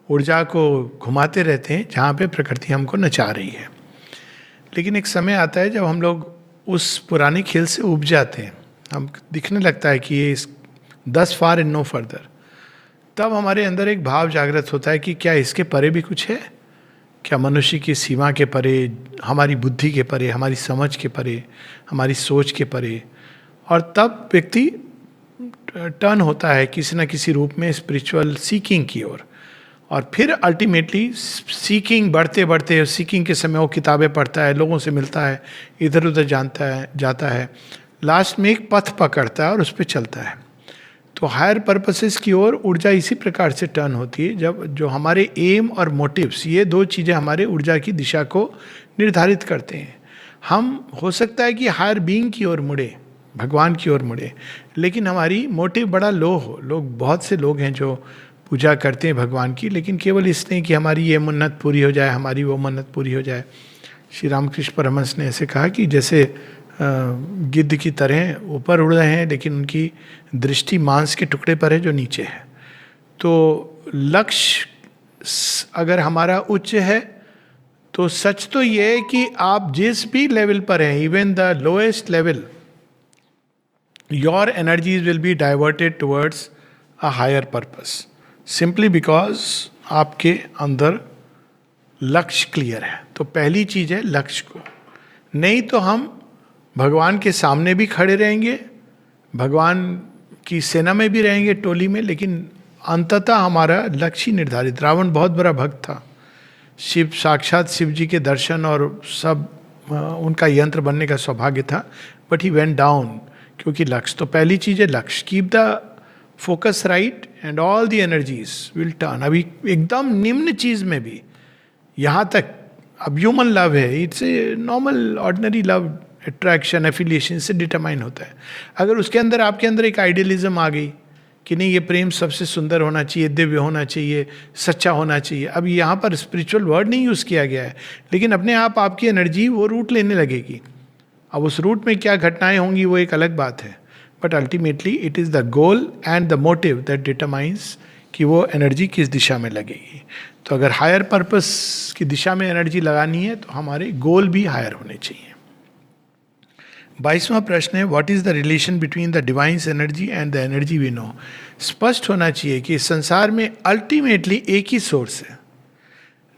Speaker 1: ऊर्जा को घुमाते रहते हैं जहाँ पे प्रकृति हमको नचा रही है. लेकिन एक समय आता है जब हम लोग उस पुराने खेल से उब जाते हैं, हम दिखने लगता है कि ये 10 फार एंड नो फर्दर. तब हमारे अंदर एक भाव जागृत होता है कि क्या इसके परे भी कुछ है, क्या मनुष्य की सीमा के परे, हमारी बुद्धि के परे, हमारी समझ के परे, हमारी सोच के परे. और तब व्यक्ति टर्न होता है किसी न किसी रूप में स्पिरिचुअल सीकिंग की ओर. और फिर अल्टीमेटली सीकिंग बढ़ते बढ़ते, सीकिंग के समय वो किताबें पढ़ता है, लोगों से मिलता है, इधर उधर जाता है, लास्ट में एक पथ पकड़ता है और उस पर चलता है. तो हायर पर्पसेस की ओर ऊर्जा इसी प्रकार से टर्न होती है जब जो हमारे एम और मोटिव्स, ये दो चीज़ें हमारे ऊर्जा की दिशा को निर्धारित करते हैं. हम हो सकता है कि हायर बीइंग की ओर मुड़े, भगवान की ओर मुड़े, लेकिन हमारी मोटिव बड़ा लो हो. बहुत से लोग हैं जो पूजा करते हैं भगवान की, लेकिन केवल इसलिए कि हमारी ये मन्नत पूरी हो जाए, हमारी वो मन्नत पूरी हो जाए. श्री रामकृष्ण परमहंस ने ऐसे कहा कि जैसे गिद्ध की तरह ऊपर उड़ रहे हैं लेकिन उनकी दृष्टि मांस के टुकड़े पर है जो नीचे है. तो लक्ष्य अगर हमारा उच्च है तो सच तो ये है कि आप जिस भी लेवल पर हैं, even the lowest level, your energies will be diverted towards a higher purpose, simply because आपके अंदर लक्ष्य क्लियर है. तो पहली चीज है लक्ष्य को. नहीं तो हम भगवान के सामने भी खड़े रहेंगे, भगवान की सेना में भी रहेंगे, टोली में, लेकिन अंततः हमारा लक्ष्य निर्धारित. रावण बहुत बड़ा भक्त था, शिव साक्षात शिव जी के दर्शन और सब उनका यंत्र बनने का सौभाग्य था, बट ही वेंट डाउन क्योंकि लक्ष्य. तो पहली चीज है लक्ष्य. Keep the focus right and all the energies will turn. अभी एकदम निम्न चीज में भी, यहाँ तक अब ह्यूमन लव है, it's a normal ordinary love, attraction affiliation से डिटरमाइन होता है. अगर उसके अंदर आपके अंदर एक आइडियलिज्म आ गई कि नहीं ये प्रेम सबसे सुंदर होना चाहिए, दिव्य होना चाहिए, सच्चा होना चाहिए. अब यहाँ पर स्पिरिचुअल वर्ड नहीं यूज़ किया गया है, लेकिन अपने आप आपकी एनर्जी वो रूट लेने लगेगी. अब उस रूट में क्या घटनाएं होंगी वो एक अलग बात है, but ultimately it is the goal and the motive that determines कि वो एनर्जी किस दिशा में लगेगी. तो अगर हायर पर्पस की दिशा में एनर्जी लगानी है तो हमारे गोल भी हायर होने चाहिए. 22वां प्रश्न है, what is the relation between the divine's energy and the energy we know. स्पष्ट होना चाहिए कि इस संसार में अल्टीमेटली एक ही सोर्स है.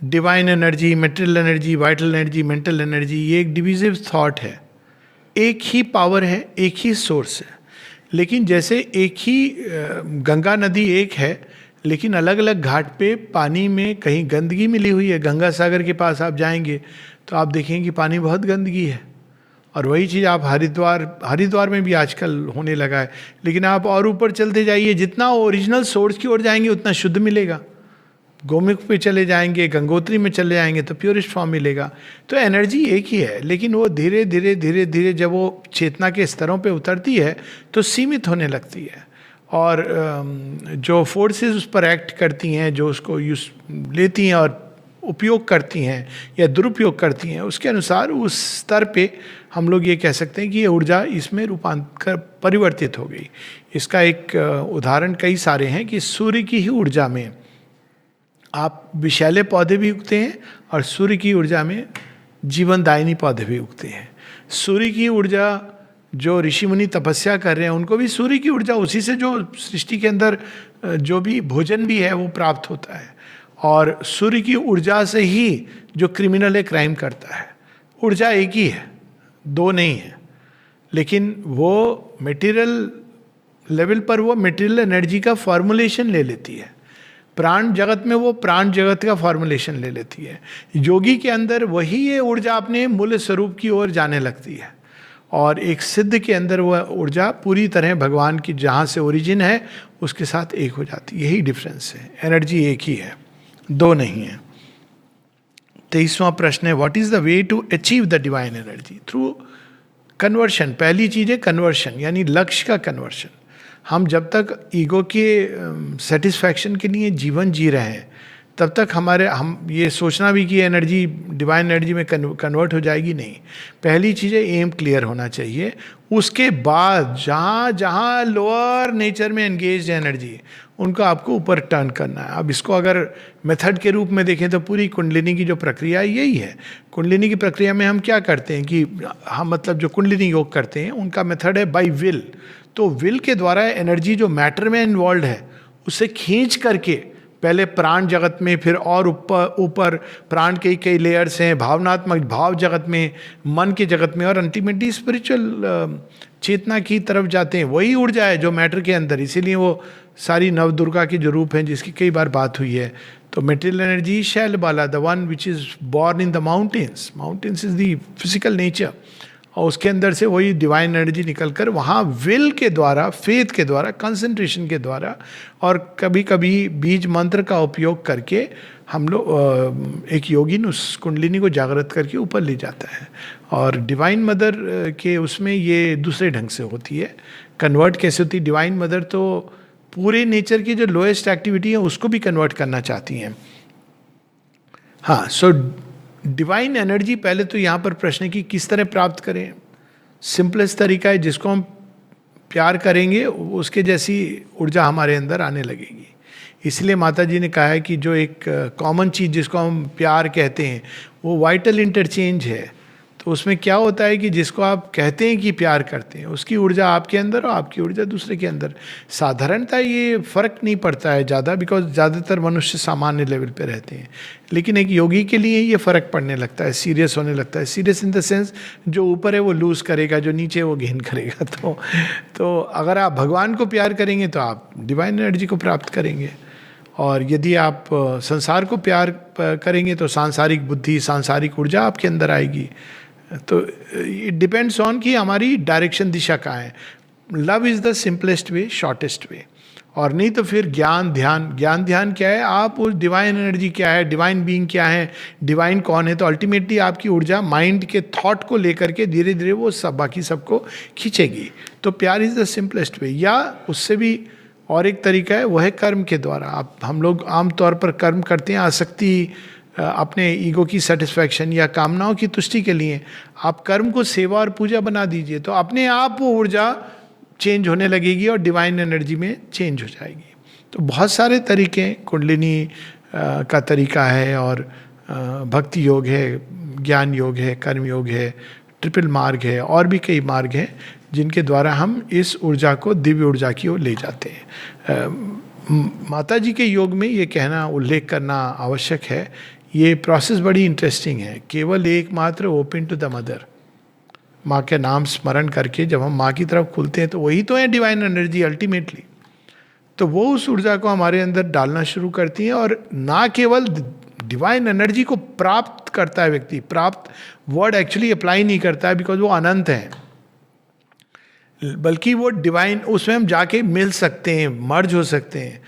Speaker 1: Divine energy, material energy, vital energy, mental energy, ये एक डिविजिव थॉट है. एक ही पावर है, एक ही सोर्स है. लेकिन जैसे एक ही गंगा नदी एक है, लेकिन अलग अलग घाट पे पानी में कहीं गंदगी मिली हुई है. गंगा सागर के पास आप जाएंगे तो आप देखेंगे कि पानी बहुत गंदगी है. और वही चीज़ आप हरिद्वार में भी आजकल होने लगा है. लेकिन आप और ऊपर चलते जाइए, जितना ओरिजिनल सोर्स की ओर जाएंगे उतना शुद्ध मिलेगा. गोमुख पे चले जाएंगे, गंगोत्री में चले जाएंगे तो प्योरिस्ट फॉर्म मिलेगा. तो एनर्जी एक ही है, लेकिन वो धीरे धीरे धीरे धीरे जब वो चेतना के स्तरों पे उतरती है तो सीमित होने लगती है. और जो फोर्सेस उस पर एक्ट करती हैं, जो उसको यूज लेती हैं और उपयोग करती हैं या दुरुपयोग करती हैं, उसके अनुसार उस स्तर पे हम लोग ये कह सकते हैं कि ये ऊर्जा इसमें रूपांतर परिवर्तित हो गई। इसका एक उदाहरण कई सारे हैं कि सूर्य की ही ऊर्जा में आप विषैले पौधे भी उगते हैं और सूर्य की ऊर्जा में जीवनदायिनी पौधे भी उगते हैं। सूर्य की ऊर्जा जो ऋषि मुनि तपस्या कर रहे हैं उनको भी सूर्य की ऊर्जा, उसी से जो सृष्टि के अंदर जो भी भोजन भी है वो प्राप्त होता है। और सूर्य की ऊर्जा से ही जो क्रिमिनल है क्राइम करता है। ऊर्जा एक ही है, दो नहीं है, लेकिन वो मटेरियल लेवल पर वो मटेरियल एनर्जी का फॉर्मुलेशन ले लेती है। प्राण जगत में वो प्राण जगत का फॉर्मुलेशन ले लेती है। योगी के अंदर वही ये ऊर्जा अपने मूल स्वरूप की ओर जाने लगती है, और एक सिद्ध के अंदर वह ऊर्जा पूरी तरह भगवान की जहाँ से ओरिजिन है उसके साथ एक हो जाती है। यही डिफरेंस है, एनर्जी एक ही है, दो नहीं है। 23वां प्रश्न है, what is the way to achieve the divine energy? Through conversion. पहली चीज है कन्वर्शन, यानी लक्ष्य का कन्वर्शन। हम जब तक ईगो के सेटिस्फैक्शन के लिए जीवन जी रहे हैं तब तक हम ये सोचना भी कि एनर्जी डिवाइन एनर्जी में कन्वर्ट हो जाएगी, नहीं। पहली चीज़ है एम क्लियर होना चाहिए। उसके बाद जहाँ जहाँ लोअर नेचर में एंगेज है एनर्जी, उनको आपको ऊपर टर्न करना है। अब इसको अगर मेथड के रूप में देखें तो पूरी कुंडलिनी की जो प्रक्रिया यही है। कुंडलिनी की प्रक्रिया में हम क्या करते हैं कि हम मतलब जो कुंडलिनी योग करते हैं उनका मेथड है बाय विल। तो विल के द्वारा एनर्जी जो मैटर में इन्वॉल्व है उसे खींच करके पहले प्राण जगत में, फिर और ऊपर प्राण के कई लेयर्स हैं, भावनात्मक भाव जगत में, मन के जगत में, और अल्टीमेटली स्पिरिचुअल चेतना की तरफ जाते हैं। वही ऊर्जा है जो मैटर के अंदर, इसीलिए वो सारी नव दुर्गा के जो रूप हैं जिसकी कई बार बात हुई है। तो material energy Shail Bala, the one which is born in the mountains. Mountains is the physical nature, और उसके अंदर से वही डिवाइन एनर्जी निकलकर वहाँ विल के द्वारा, फेथ के द्वारा, कंसंट्रेशन के द्वारा, और कभी कभी बीज मंत्र का उपयोग करके हम लोग एक योगिन उस कुंडलिनी को जागृत करके ऊपर ले जाता है। और डिवाइन मदर के उसमें ये दूसरे ढंग से होती है। कन्वर्ट कैसे होती है? डिवाइन मदर तो पूरे नेचर की जो लोएस्ट एक्टिविटी है उसको भी कन्वर्ट करना चाहती हैं। हाँ, सो डिवाइन एनर्जी, पहले तो यहाँ पर प्रश्न है कि किस तरह प्राप्त करें। सिंपलेस्ट तरीका है, जिसको हम प्यार करेंगे उसके जैसी ऊर्जा हमारे अंदर आने लगेगी। इसलिए माता जी ने कहा है कि जो एक कॉमन चीज़ जिसको हम प्यार कहते हैं वो वाइटल इंटरचेंज है। तो उसमें क्या होता है कि जिसको आप कहते हैं कि प्यार करते हैं उसकी ऊर्जा आपके अंदर और आपकी ऊर्जा दूसरे के अंदर। साधारणतः ये फर्क नहीं पड़ता है ज़्यादा, बिकॉज ज़्यादातर मनुष्य सामान्य लेवल पे रहते हैं, लेकिन एक योगी के लिए ये फ़र्क पड़ने लगता है, सीरियस होने लगता है। सीरियस इन द सेंस जो ऊपर है वो लूज़ करेगा, जो नीचे है वो गेन करेगा। तो अगर आप भगवान को प्यार करेंगे तो आप डिवाइन एनर्जी को प्राप्त करेंगे, और यदि आप संसार को प्यार करेंगे तो सांसारिक बुद्धि, सांसारिक ऊर्जा आपके अंदर आएगी। तो इट डिपेंड्स ऑन कि हमारी डायरेक्शन, दिशा कहाँ है। Love is the simplest way, shortest वे। और नहीं तो फिर ज्ञान ध्यान। ज्ञान ध्यान क्या है? आप उस डिवाइन एनर्जी क्या है, डिवाइन बीइंग क्या है, डिवाइन कौन है, तो अल्टीमेटली आपकी ऊर्जा माइंड के थॉट को लेकर के धीरे धीरे वो सब बाकी सबको खींचेगी। तो प्यार इज़ द सिंपलेस्ट वे। या उससे भी और एक तरीका है, वह है कर्म के द्वारा। हम लोग आमतौर पर कर्म करते हैं आसक्ति, अपने ईगो की सेटिस्फैक्शन या कामनाओं की तुष्टि के लिए। आप कर्म को सेवा और पूजा बना दीजिए तो अपने आप वो ऊर्जा चेंज होने लगेगी और डिवाइन एनर्जी में चेंज हो जाएगी। तो बहुत सारे तरीके, कुंडलिनी का तरीका है, और भक्ति योग है, ज्ञान योग है, कर्म योग है, ट्रिपल मार्ग है, और भी कई मार्ग हैं जिनके द्वारा हम इस ऊर्जा को दिव्य ऊर्जा की ओर ले जाते हैं। माता जी के योग में ये कहना, उल्लेख करना आवश्यक है, ये प्रोसेस बड़ी इंटरेस्टिंग है। केवल एकमात्र ओपन टू द मदर, माँ के नाम स्मरण करके जब हम माँ की तरफ खुलते हैं तो वही तो है डिवाइन एनर्जी अल्टीमेटली। तो वो उस ऊर्जा को हमारे अंदर डालना शुरू करती है, और ना केवल डिवाइन एनर्जी को प्राप्त करता है व्यक्ति, प्राप्त वर्ड एक्चुअली अप्लाई नहीं करता है बिकॉज वो अनंत है, बल्कि वो डिवाइन, उसमें हम जाके मिल सकते हैं, मर्ज हो सकते हैं।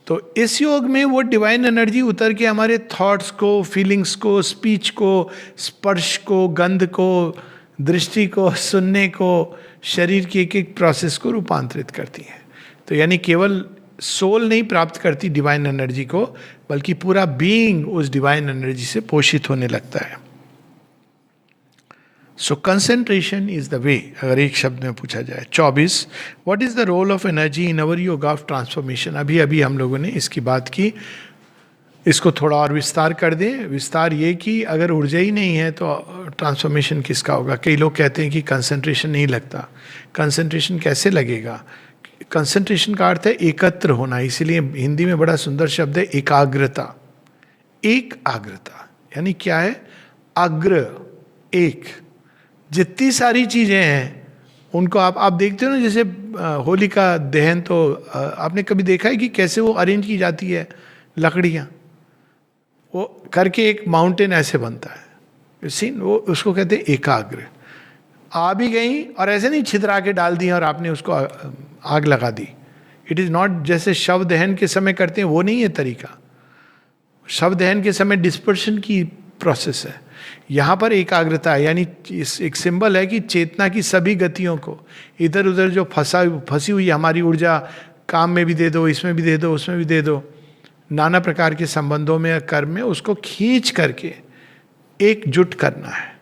Speaker 1: तो इस योग में वो डिवाइन एनर्जी उतर के हमारे थॉट्स को, फीलिंग्स को, स्पीच को, स्पर्श को, गंध को, दृष्टि को, सुनने को, शरीर की एक एक प्रोसेस को रूपांतरित करती है। तो यानी केवल सोल नहीं प्राप्त करती डिवाइन एनर्जी को, बल्कि पूरा बीइंग उस डिवाइन एनर्जी से पोषित होने लगता है. So concentration is the way, अगर एक शब्द में पूछा जाए. 24, what is the role of energy in our yoga of transformation. अभी अभी हम लोगों ने इसकी बात की, इसको थोड़ा और विस्तार कर दें. विस्तार ये कि अगर ऊर्जा ही नहीं है तो ट्रांसफॉर्मेशन किसका होगा. कई लोग कहते हैं कि कंसंट्रेशन नहीं लगता. कंसंट्रेशन कैसे लगेगा. कंसंट्रेशन का अर्थ है एकत्र होना, इसीलिए हिंदी में बड़ा सुंदर शब्द है एकाग्रता. एक आग्रता यानी क्या है, अग्र एक. जितनी सारी चीजें हैं उनको आप देखते हो ना, जैसे होली का दहन, तो आपने कभी देखा है कि कैसे वो अरेंज की जाती है लकड़ियाँ, वो करके एक माउंटेन ऐसे बनता है. सीन वो उसको कहते हैं एकाग्र. आ भी गई और ऐसे नहीं छितरा के डाल दी और आपने उसको आग लगा दी. इट इज़ नॉट जैसे शव दहन के समय करते हैं, वो नहीं है तरीका. शव दहन के समय डिस्पर्शन की प्रोसेस है. यहाँ पर एकाग्रता है, यानी एक सिंबल है कि चेतना की सभी गतियों को, इधर उधर जो फंसी हुई हमारी ऊर्जा, काम में भी दे दो, इसमें भी दे दो, उसमें भी दे दो, नाना प्रकार के संबंधों में या कर्म में, उसको खींच करके एकजुट करना है.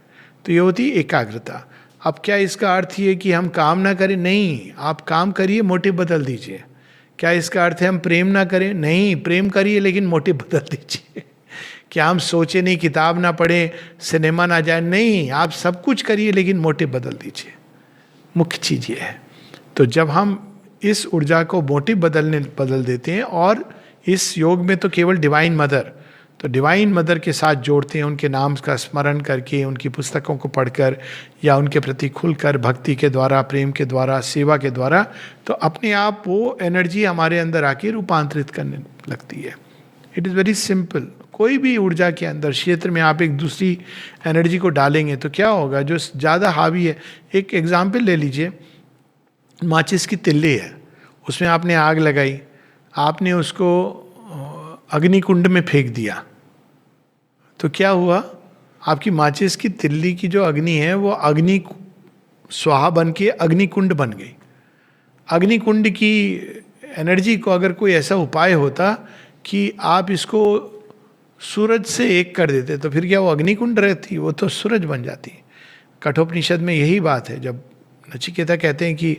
Speaker 1: तो ये होती है एकाग्रता. अब क्या इसका अर्थ ये कि हम काम ना करें. नहीं, आप काम करिए, मोटिव बदल दीजिए. क्या इसका अर्थ है हम प्रेम ना करें. नहीं, प्रेम करिए लेकिन मोटिव बदल दीजिए. क्या हम सोचे नहीं, किताब ना पढ़ें, सिनेमा ना जाए. नहीं, आप सब कुछ करिए लेकिन मोटिव बदल दीजिए. मुख्य चीज़ ये है. तो जब हम इस ऊर्जा को मोटिव बदल देते हैं, और इस योग में तो केवल डिवाइन मदर, तो डिवाइन मदर के साथ जोड़ते हैं, उनके नाम का स्मरण करके, उनकी पुस्तकों को पढ़कर, या उनके प्रति खुलकर भक्ति के द्वारा, प्रेम के द्वारा, सेवा के द्वारा, तो अपने आप वो एनर्जी हमारे अंदर आके रूपांतरित करने लगती है. It is very simple. कोई भी ऊर्जा के अंदर क्षेत्र में आप एक दूसरी एनर्जी को डालेंगे तो क्या होगा, जो ज़्यादा हावी है. एक एग्जाम्पल ले लीजिए, माचिस की तिल्ली है, उसमें आपने आग लगाई, आपने उसको अग्निकुंड में फेंक दिया, तो क्या हुआ, आपकी माचिस की तिल्ली की जो अग्नि है वो अग्नि स्वाहा बन के अग्निकुंड बन गई. अग्निकुंड की एनर्जी को अगर कोई ऐसा उपाय होता कि आप इसको सूरज से एक कर देते, तो फिर क्या वो अग्निकुंड रहती, वो तो सूरज बन जाती. कठोपनिषद में यही बात है. जब नचिकेता कहते हैं कि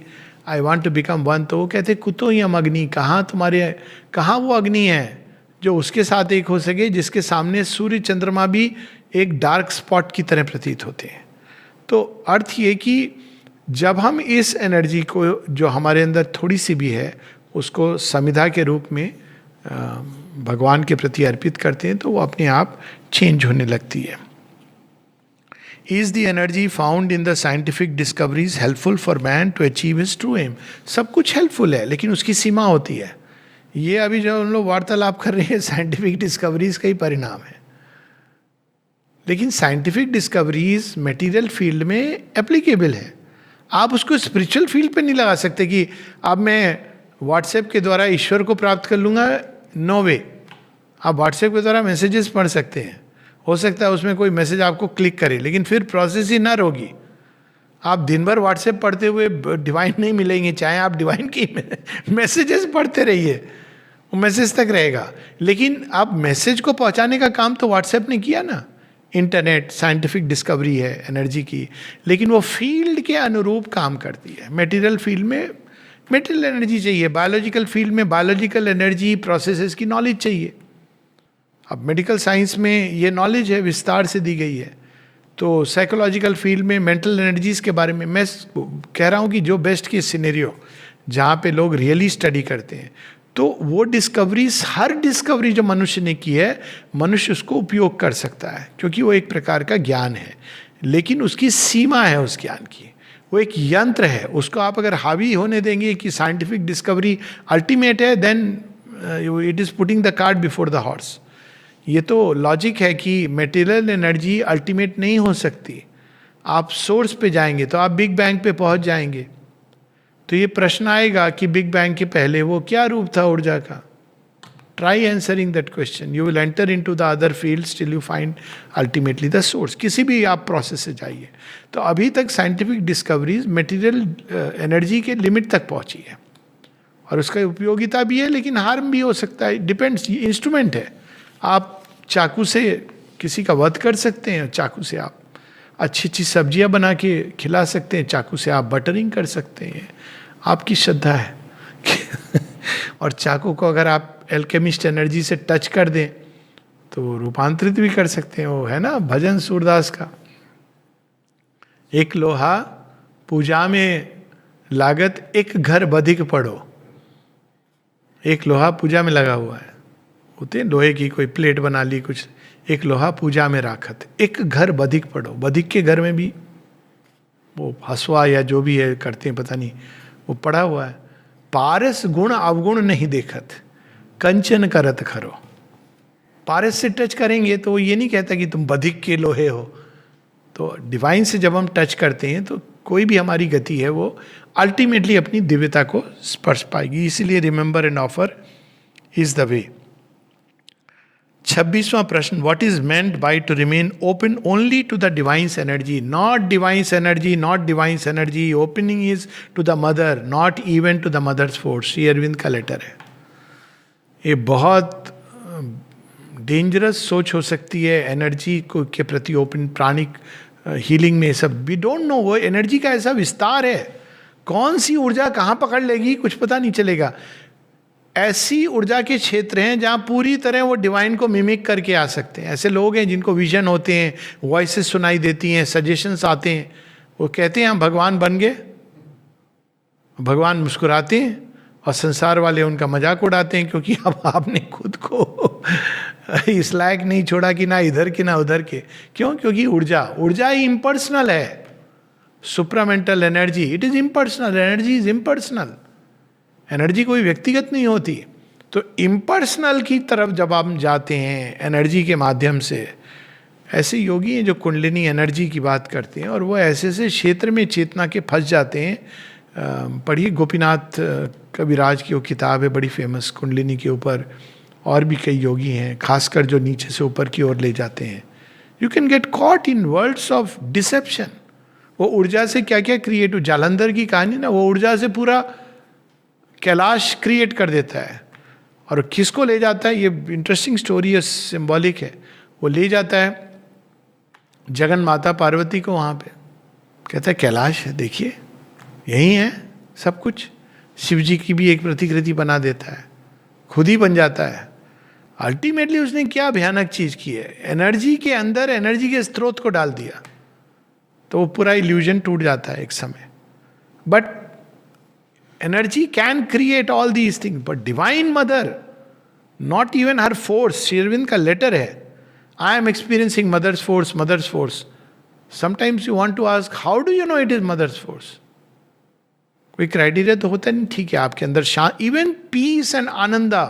Speaker 1: I want to become one, तो वो कहते हैं कुतो ही हम अग्नि, कहाँ वो अग्नि है जो उसके साथ एक हो सके, जिसके सामने सूर्य चंद्रमा भी एक डार्क स्पॉट की तरह प्रतीत होते हैं. तो अर्थ ये कि जब हम इस एनर्जी को जो हमारे अंदर थोड़ी सी भी है उसको समिधा के रूप में भगवान के प्रति अर्पित करते हैं, तो वो अपने आप चेंज होने लगती है. Is the energy found in the scientific discoveries helpful for man to achieve his true aim. सब कुछ हेल्पफुल है, लेकिन उसकी सीमा होती है. ये अभी जो हम लोग वार्तालाप कर रहे हैं साइंटिफिक डिस्कवरीज का ही परिणाम है. लेकिन साइंटिफिक डिस्कवरीज मटेरियल फील्ड में एप्लीकेबल है. आप उसको स्पिरिचुअल फील्ड पे नहीं लगा सकते कि अब मैं व्हाट्सएप के द्वारा ईश्वर को प्राप्त कर लूँगा. नो वे. आप व्हाट्सएप के द्वारा मैसेजेस पढ़ सकते हैं, हो सकता है उसमें कोई मैसेज आपको क्लिक करे, लेकिन फिर प्रोसेस ही ना होगी. आप दिन भर व्हाट्सएप पढ़ते हुए डिवाइन नहीं मिलेंगे, चाहे आप डिवाइन की मैसेजेस पढ़ते रहिए, वो मैसेज तक रहेगा. लेकिन आप मैसेज को पहुंचाने का काम तो व्हाट्सएप ने किया ना. इंटरनेट साइंटिफिक डिस्कवरी है एनर्जी की, लेकिन वो फील्ड के अनुरूप काम करती है. मटेरियल फील्ड में मटेरियल एनर्जी चाहिए, बायोलॉजिकल फील्ड में बायोलॉजिकल एनर्जी प्रोसेसेस की नॉलेज चाहिए. अब मेडिकल साइंस में ये नॉलेज है, विस्तार से दी गई है. तो साइकोलॉजिकल फील्ड में मेंटल एनर्जीज के बारे में मैं कह रहा हूँ कि जो बेस्ट की सिनेरियो जहाँ पे लोग रियली स्टडी करते हैं, तो वो डिस्कवरीज, हर डिस्कवरी जो मनुष्य ने की है, मनुष्य उसको उपयोग कर सकता है, क्योंकि वो एक प्रकार का ज्ञान है. लेकिन उसकी सीमा है उस ज्ञान की. वो एक यंत्र है, उसको आप अगर हावी होने देंगे कि साइंटिफिक डिस्कवरी अल्टीमेट है, then it is putting the cart before the horse. ये तो लॉजिक है कि मटेरियल एनर्जी अल्टीमेट नहीं हो सकती. आप सोर्स पे जाएंगे तो आप बिग बैंग पे पहुंच जाएंगे. तो ये प्रश्न आएगा कि बिग बैंग के पहले वो क्या रूप था ऊर्जा का. Try answering that question, you will enter into the other fields till you find ultimately the source. किसी भी आप प्रोसेस से जाइए. तो अभी तक साइंटिफिक डिस्कवरीज मटेरियल एनर्जी के लिमिट तक पहुंची है, और उसका उपयोगिता भी है लेकिन हार्म भी हो सकता है, डिपेंड्स, ये इंस्ट्रूमेंट है। आप चाकू से किसी का वध कर सकते हैं, चाकू से आप अच्छी अच्छी सब्जियां बना के खिला सकते हैं, चाकू से आप बटरिंग कर सकते हैं, आपकी श्रद्धा है। और चाकू को अगर आप एल्केमिस्ट एनर्जी से टच कर दें तो रूपांतरित भी कर सकते हैं। वो है ना भजन सूरदास का, एक लोहा पूजा में लागत एक घर बधिक पड़ो। एक लोहा पूजा में लगा हुआ है, होते लोहे की कोई प्लेट बना ली कुछ, एक लोहा पूजा में राखत एक घर बधिक पड़ो। बधिक के घर में भी वो हसवा या जो भी है करते हैं पता नहीं, वो पड़ा हुआ है। पारस गुण अवगुण नहीं देखत कंचन करत खरो। पारस से टच करेंगे तो वो ये नहीं कहता कि तुम बधिक के लोहे हो। तो डिवाइन से जब हम टच करते हैं तो कोई भी हमारी गति है वो अल्टीमेटली अपनी दिव्यता को स्पर्श पाएगी। इसीलिए remember and offer is the way. 26वां प्रश्न, what is meant by to remain open only to the divine's energy? Not divine's energy, not divine's energy, opening is to the mother, not even to the mother's force. Shri Aurobindo का letter है। ये बहुत dangerous सोच हो सकती है energy को के प्रति ओपन, प्राणिक हीलिंग में सब वी डोंट नो। वो एनर्जी का ऐसा विस्तार है, कौन सी ऊर्जा कहाँ पकड़ लेगी कुछ पता नहीं चलेगा। ऐसी ऊर्जा के क्षेत्र हैं जहाँ पूरी तरह वो डिवाइन को मिमिक करके आ सकते हैं। ऐसे लोग हैं जिनको विजन होते हैं, वॉइसेस सुनाई देती हैं, सजेशंस आते हैं, वो कहते हैं हम भगवान बन गए। भगवान मुस्कुराते हैं और संसार वाले उनका मजाक उड़ाते हैं क्योंकि अब आपने खुद को इस लायक नहीं छोड़ा कि ना इधर के ना उधर के। क्यों? क्योंकि ऊर्जा ही इम्पर्सनल है। Supramental energy it is impersonal, energy is impersonal. Energy कोई व्यक्तिगत नहीं होती। तो इम्पर्सनल की तरफ जब आप जाते हैं एनर्जी के माध्यम से, ऐसे योगी हैं जो कुंडलिनी एनर्जी की बात करते हैं और वो ऐसे ऐसे क्षेत्र में चेतना के फंस जाते हैं। पढ़िए गोपीनाथ कविराज की वो किताब है बड़ी फेमस कुंडलिनी के ऊपर, और भी कई योगी हैं खासकर जो नीचे से ऊपर की ओर ले जाते हैं। You can get caught in worlds of deception. वो ऊर्जा से क्या क्या क्रिएट हो, जालंधर की कहानी ना, वो ऊर्जा से पूरा कैलाश क्रिएट कर देता है। और किसको ले जाता है, ये इंटरेस्टिंग स्टोरी है, सिंबॉलिक है। वो ले जाता है जगन माता पार्वती को वहाँ पे, कहता है कैलाश है देखिए यही है सब कुछ। शिव जी की भी एक प्रतिकृति बना देता है, खुद ही बन जाता है। अल्टीमेटली उसने क्या भयानक चीज की है, एनर्जी के अंदर एनर्जी के स्रोत को डाल दिया, तो वो पूरा इल्यूजन टूट जाता है एक समय। But energy can create all these thing, but divine mother not even her force. Shri Aurobindo का लेटर है, I am experiencing mother's force, mother's force. Sometimes you want to ask how do you know it is mother's force? कोई criteria तो होता नहीं, ठीक है आपके अंदर शांत, even peace and ananda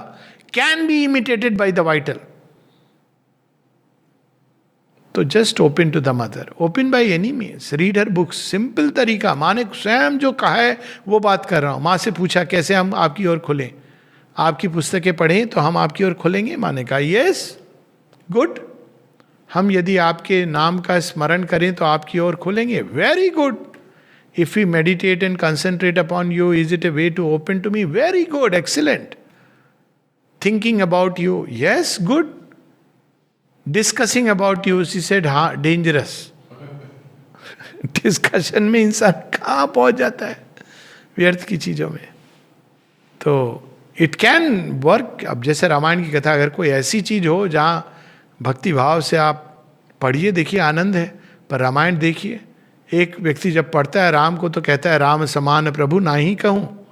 Speaker 1: can be imitated by the vital. तो just open to the mother, open by any means, read her books. Simple तरीका, माँ ने स्वयं जो कहा है वो बात कर रहा हूँ। माँ से पूछा कैसे हम आपकी ओर खुलें, आपकी पुस्तकें पढ़ें तो हम आपकी ओर खुलेंगे। माँ ने कहा यस गुड, हम यदि आपके नाम का स्मरण करें तो आपकी ओर खुलेंगे। Very good, if we meditate and concentrate upon you, is it a way to open to me? Very good, excellent. Thinking about you, yes, good. Discussing about you, she said, हाँ dangerous. डिस्कशन में इंसान कहाँ पहुंच जाता है व्यर्थ की चीजों में। तो इट कैन वर्क। अब जैसे रामायण की कथा, अगर कोई ऐसी चीज हो जहाँ भक्ति भाव से आप पढ़िए, देखिए आनंद है। पर रामायण देखिए, एक व्यक्ति जब पढ़ता है राम को तो कहता है राम समान प्रभु ना ही कहूँ।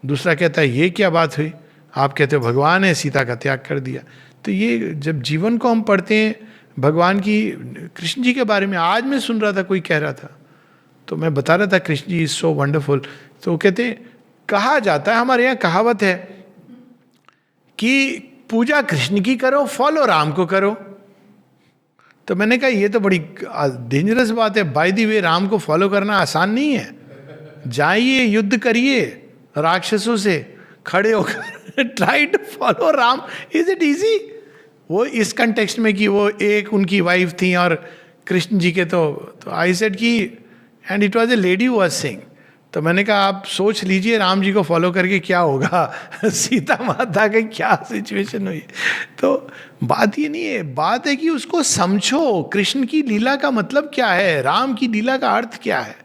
Speaker 1: दूसरा कहता है ये क्या बात हुई, आप कहते हो भगवान है, सीता का त्याग कर दिया। तो ये जब जीवन को हम पढ़ते हैं भगवान की, कृष्ण जी के बारे में आज मैं सुन रहा था, कोई कह रहा था तो मैं बता रहा था Krishna ji is so wonderful. तो वो कहते हैं, कहा जाता है हमारे यहाँ कहावत है कि पूजा कृष्ण की करो, फॉलो राम को करो। तो मैंने कहा ये तो बड़ी डेंजरस बात है। बाय द वे राम को फॉलो करना आसान नहीं है। जाइए युद्ध करिए राक्षसों से खड़े होकर, try to follow Ram, is it easy? वो इस कंटेक्स्ट में कि वो एक उनकी वाइफ थी और कृष्ण जी के तो आई सेड कि and it was a lady who was saying, तो मैंने कहा आप सोच लीजिए राम जी को फॉलो करके क्या होगा, सीता माता के क्या सिचुएशन हुई। तो बात ये नहीं है, बात है कि उसको समझो, कृष्ण की लीला का मतलब क्या है, राम की लीला का अर्थ क्या है।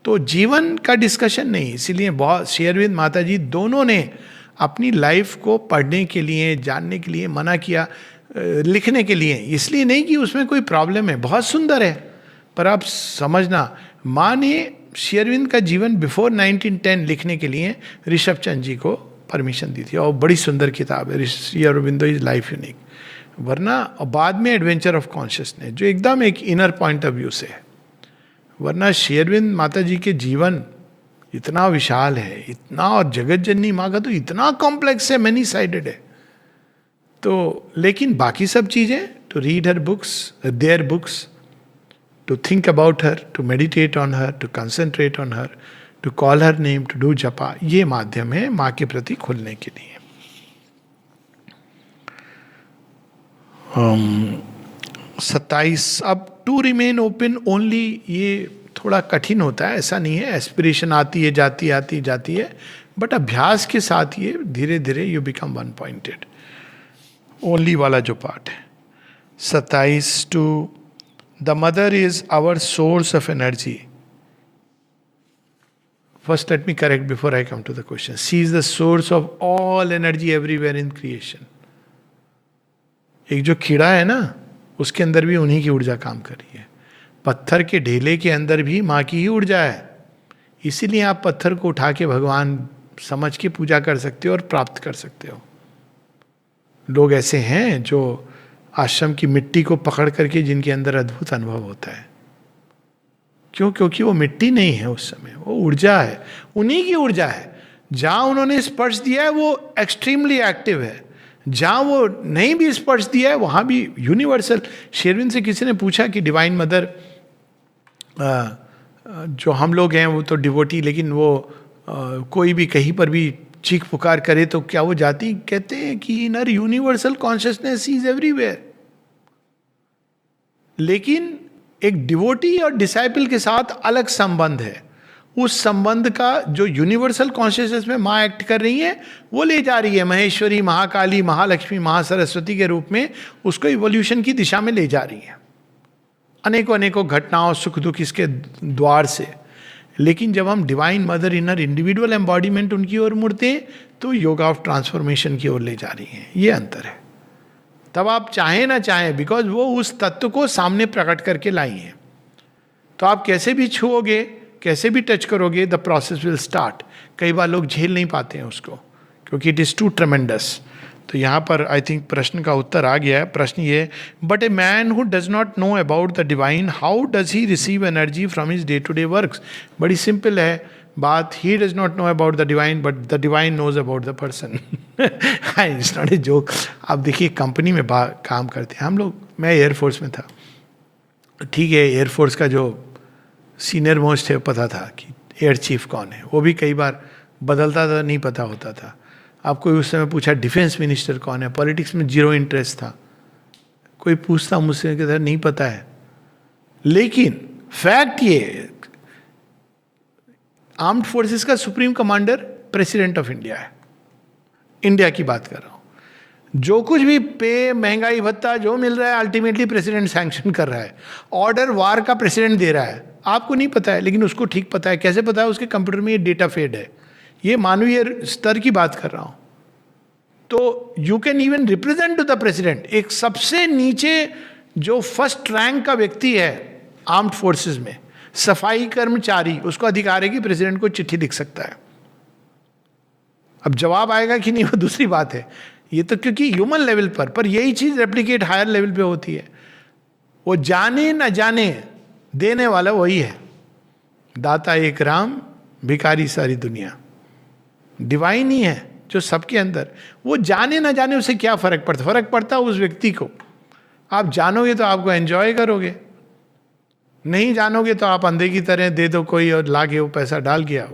Speaker 1: तो जीवन का डिस्कशन नहीं, इसीलिए बहुत श्री अरविंद माता जी दोनों ने अपनी लाइफ को पढ़ने के लिए, जानने के लिए मना किया, लिखने के लिए। इसलिए नहीं कि उसमें कोई प्रॉब्लम है, बहुत सुंदर है, पर आप समझना, माँ ने श्री अरविंद का जीवन बिफोर 1910 लिखने के लिए ऋषभ चंद जी को परमिशन दी थी, और बड़ी सुंदर किताब है Shri Aurobindo is life unique. वरना बाद में एडवेंचर ऑफ कॉन्शियसनेस जो एकदम एक इनर पॉइंट ऑफ व्यू से है, वरना श्री अरविंद माता जी के जीवन इतना विशाल है, इतना, और जगत जननी माँ का तो इतना कॉम्प्लेक्स है, मैनी साइडेड है। तो लेकिन बाकी सब चीज़ें, to read her books, their books, to think about her, to meditate on her, to concentrate on her, to call her name, to do japa, ये माध्यम है माँ के प्रति खुलने के लिए। 27, अब टू रिमेन ओपन ओनली, ये थोड़ा कठिन होता है, ऐसा नहीं है, एस्पिरेशन आती है जाती है, बट अभ्यास के साथ ये धीरे धीरे you become one pointed, only वाला जो पार्ट है। 27, to the mother is our source of energy. First, let me correct before I come to the question. She is the source of all energy everywhere in creation. एक जो कीड़ा है ना, उसके अंदर भी उन्हीं की ऊर्जा काम कर रही है। पत्थर के ढेले के अंदर भी माँ की ही ऊर्जा है। इसीलिए आप पत्थर को उठा के भगवान समझ के पूजा कर सकते हो और प्राप्त कर सकते हो। लोग ऐसे हैं जो आश्रम की मिट्टी को पकड़ करके जिनके अंदर अद्भुत अनुभव होता है। क्यों? क्योंकि वो मिट्टी नहीं है उस समय, वो ऊर्जा है, उन्हीं की ऊर्जा है। जहाँ उन्होंने स्पर्श दिया है वो एक्सट्रीमली एक्टिव है, जहाँ वो नहीं भी स्पर्श दिया है वहाँ भी यूनिवर्सल। शेरविन से किसी ने पूछा कि डिवाइन मदर, जो हम लोग हैं वो तो डिवोटी, लेकिन वो कोई भी कहीं पर भी चीख पुकार करे तो क्या वो जाती? कहते हैं कि inner universal consciousness is everywhere. लेकिन एक डिवोटी और डिसाइपल के साथ अलग संबंध है। उस संबंध का जो यूनिवर्सल कॉन्शियसनेस में माँ एक्ट कर रही है, वो ले जा रही है महेश्वरी, महाकाली, महालक्ष्मी, महासरस्वती के रूप में, उसको इवोल्यूशन की दिशा में ले जा रही है, अनेकों अनेकों घटनाओं, सुख दुख इसके द्वार से। लेकिन जब हम divine mother inner individual embodiment उनकी ओर मुड़ते हैं तो योगा ऑफ ट्रांसफॉर्मेशन की ओर ले जा रही हैं। ये अंतर है। तब आप चाहें ना चाहें, बिकॉज वो उस तत्व को सामने प्रकट करके लाई हैं, तो आप कैसे भी छुओगे, कैसे भी टच करोगे, द प्रोसेस विल स्टार्ट। कई बार लोग झेल नहीं पाते हैं उसको, क्योंकि इट इज़ टू ट्रमेंडस। तो यहाँ पर आई थिंक प्रश्न का उत्तर आ गया है। प्रश्न ये, but a man who does not know about the divine, how does he receive energy from his day to day works? बड़ी सिंपल है बात, he does not know about the divine but the divine knows about the person. It's not a joke. आप देखिए company में काम करते हैं हम लोग, मैं एयरफोर्स में था, ठीक है, एयरफोर्स का जो सीनियर मोस्ट है पता था कि एयर चीफ कौन है, वो भी कई बार बदलता था, नहीं पता होता था। आपको उस समय पूछा डिफेंस मिनिस्टर कौन है, पॉलिटिक्स में जीरो इंटरेस्ट था, कोई पूछता मुझसे कहता नहीं पता है। लेकिन फैक्ट ये, आर्म्ड फोर्सेस का supreme commander president of India है, इंडिया की बात कर रहा हूं। जो कुछ भी पे, महंगाई भत्ता जो मिल रहा है, अल्टीमेटली प्रेसिडेंट सैंक्शन कर रहा है। ऑर्डर वार का प्रेसिडेंट दे रहा है, आपको नहीं पता है लेकिन उसको ठीक पता है। कैसे पता है? उसके कंप्यूटर में ये डेटा फेड है। ये मानवीय स्तर की बात कर रहा हूं। तो you can even represent to the president. एक सबसे नीचे जो फर्स्ट रैंक का व्यक्ति है आर्म्ड फोर्सेस में, सफाई कर्मचारी, उसको अधिकार है कि प्रेसिडेंट को चिट्ठी लिख सकता है। अब जवाब आएगा कि नहीं वो दूसरी बात है। ये तो क्योंकि ह्यूमन लेवल पर यही चीज रेप्लिकेट हायर लेवल पे होती है। वो जाने न जाने देने वाला वही है। दाता एक राम, भिखारी सारी दुनिया। डिवाइन ही है जो सबके अंदर। वो जाने ना जाने उसे क्या फर्क पड़ता? फर्क पड़ता उस व्यक्ति को। आप जानोगे तो आपको एंजॉय करोगे, नहीं जानोगे तो आप अंधे की तरह दे दो कोई और लाके वो पैसा डाल गया,